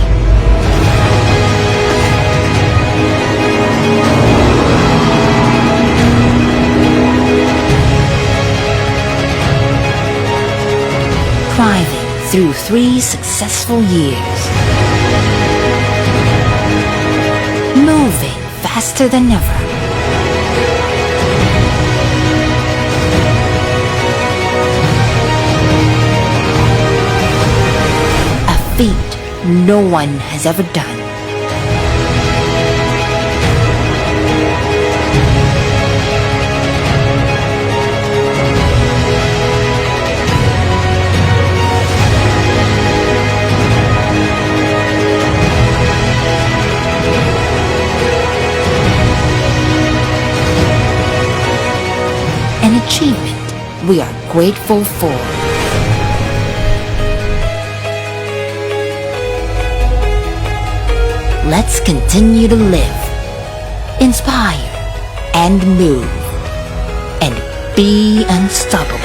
Thriving through 3 successful years. Moving faster than ever. A feat no one has ever done. An achievement we are grateful for. Let's continue to live, inspire, and move, and be unstoppable.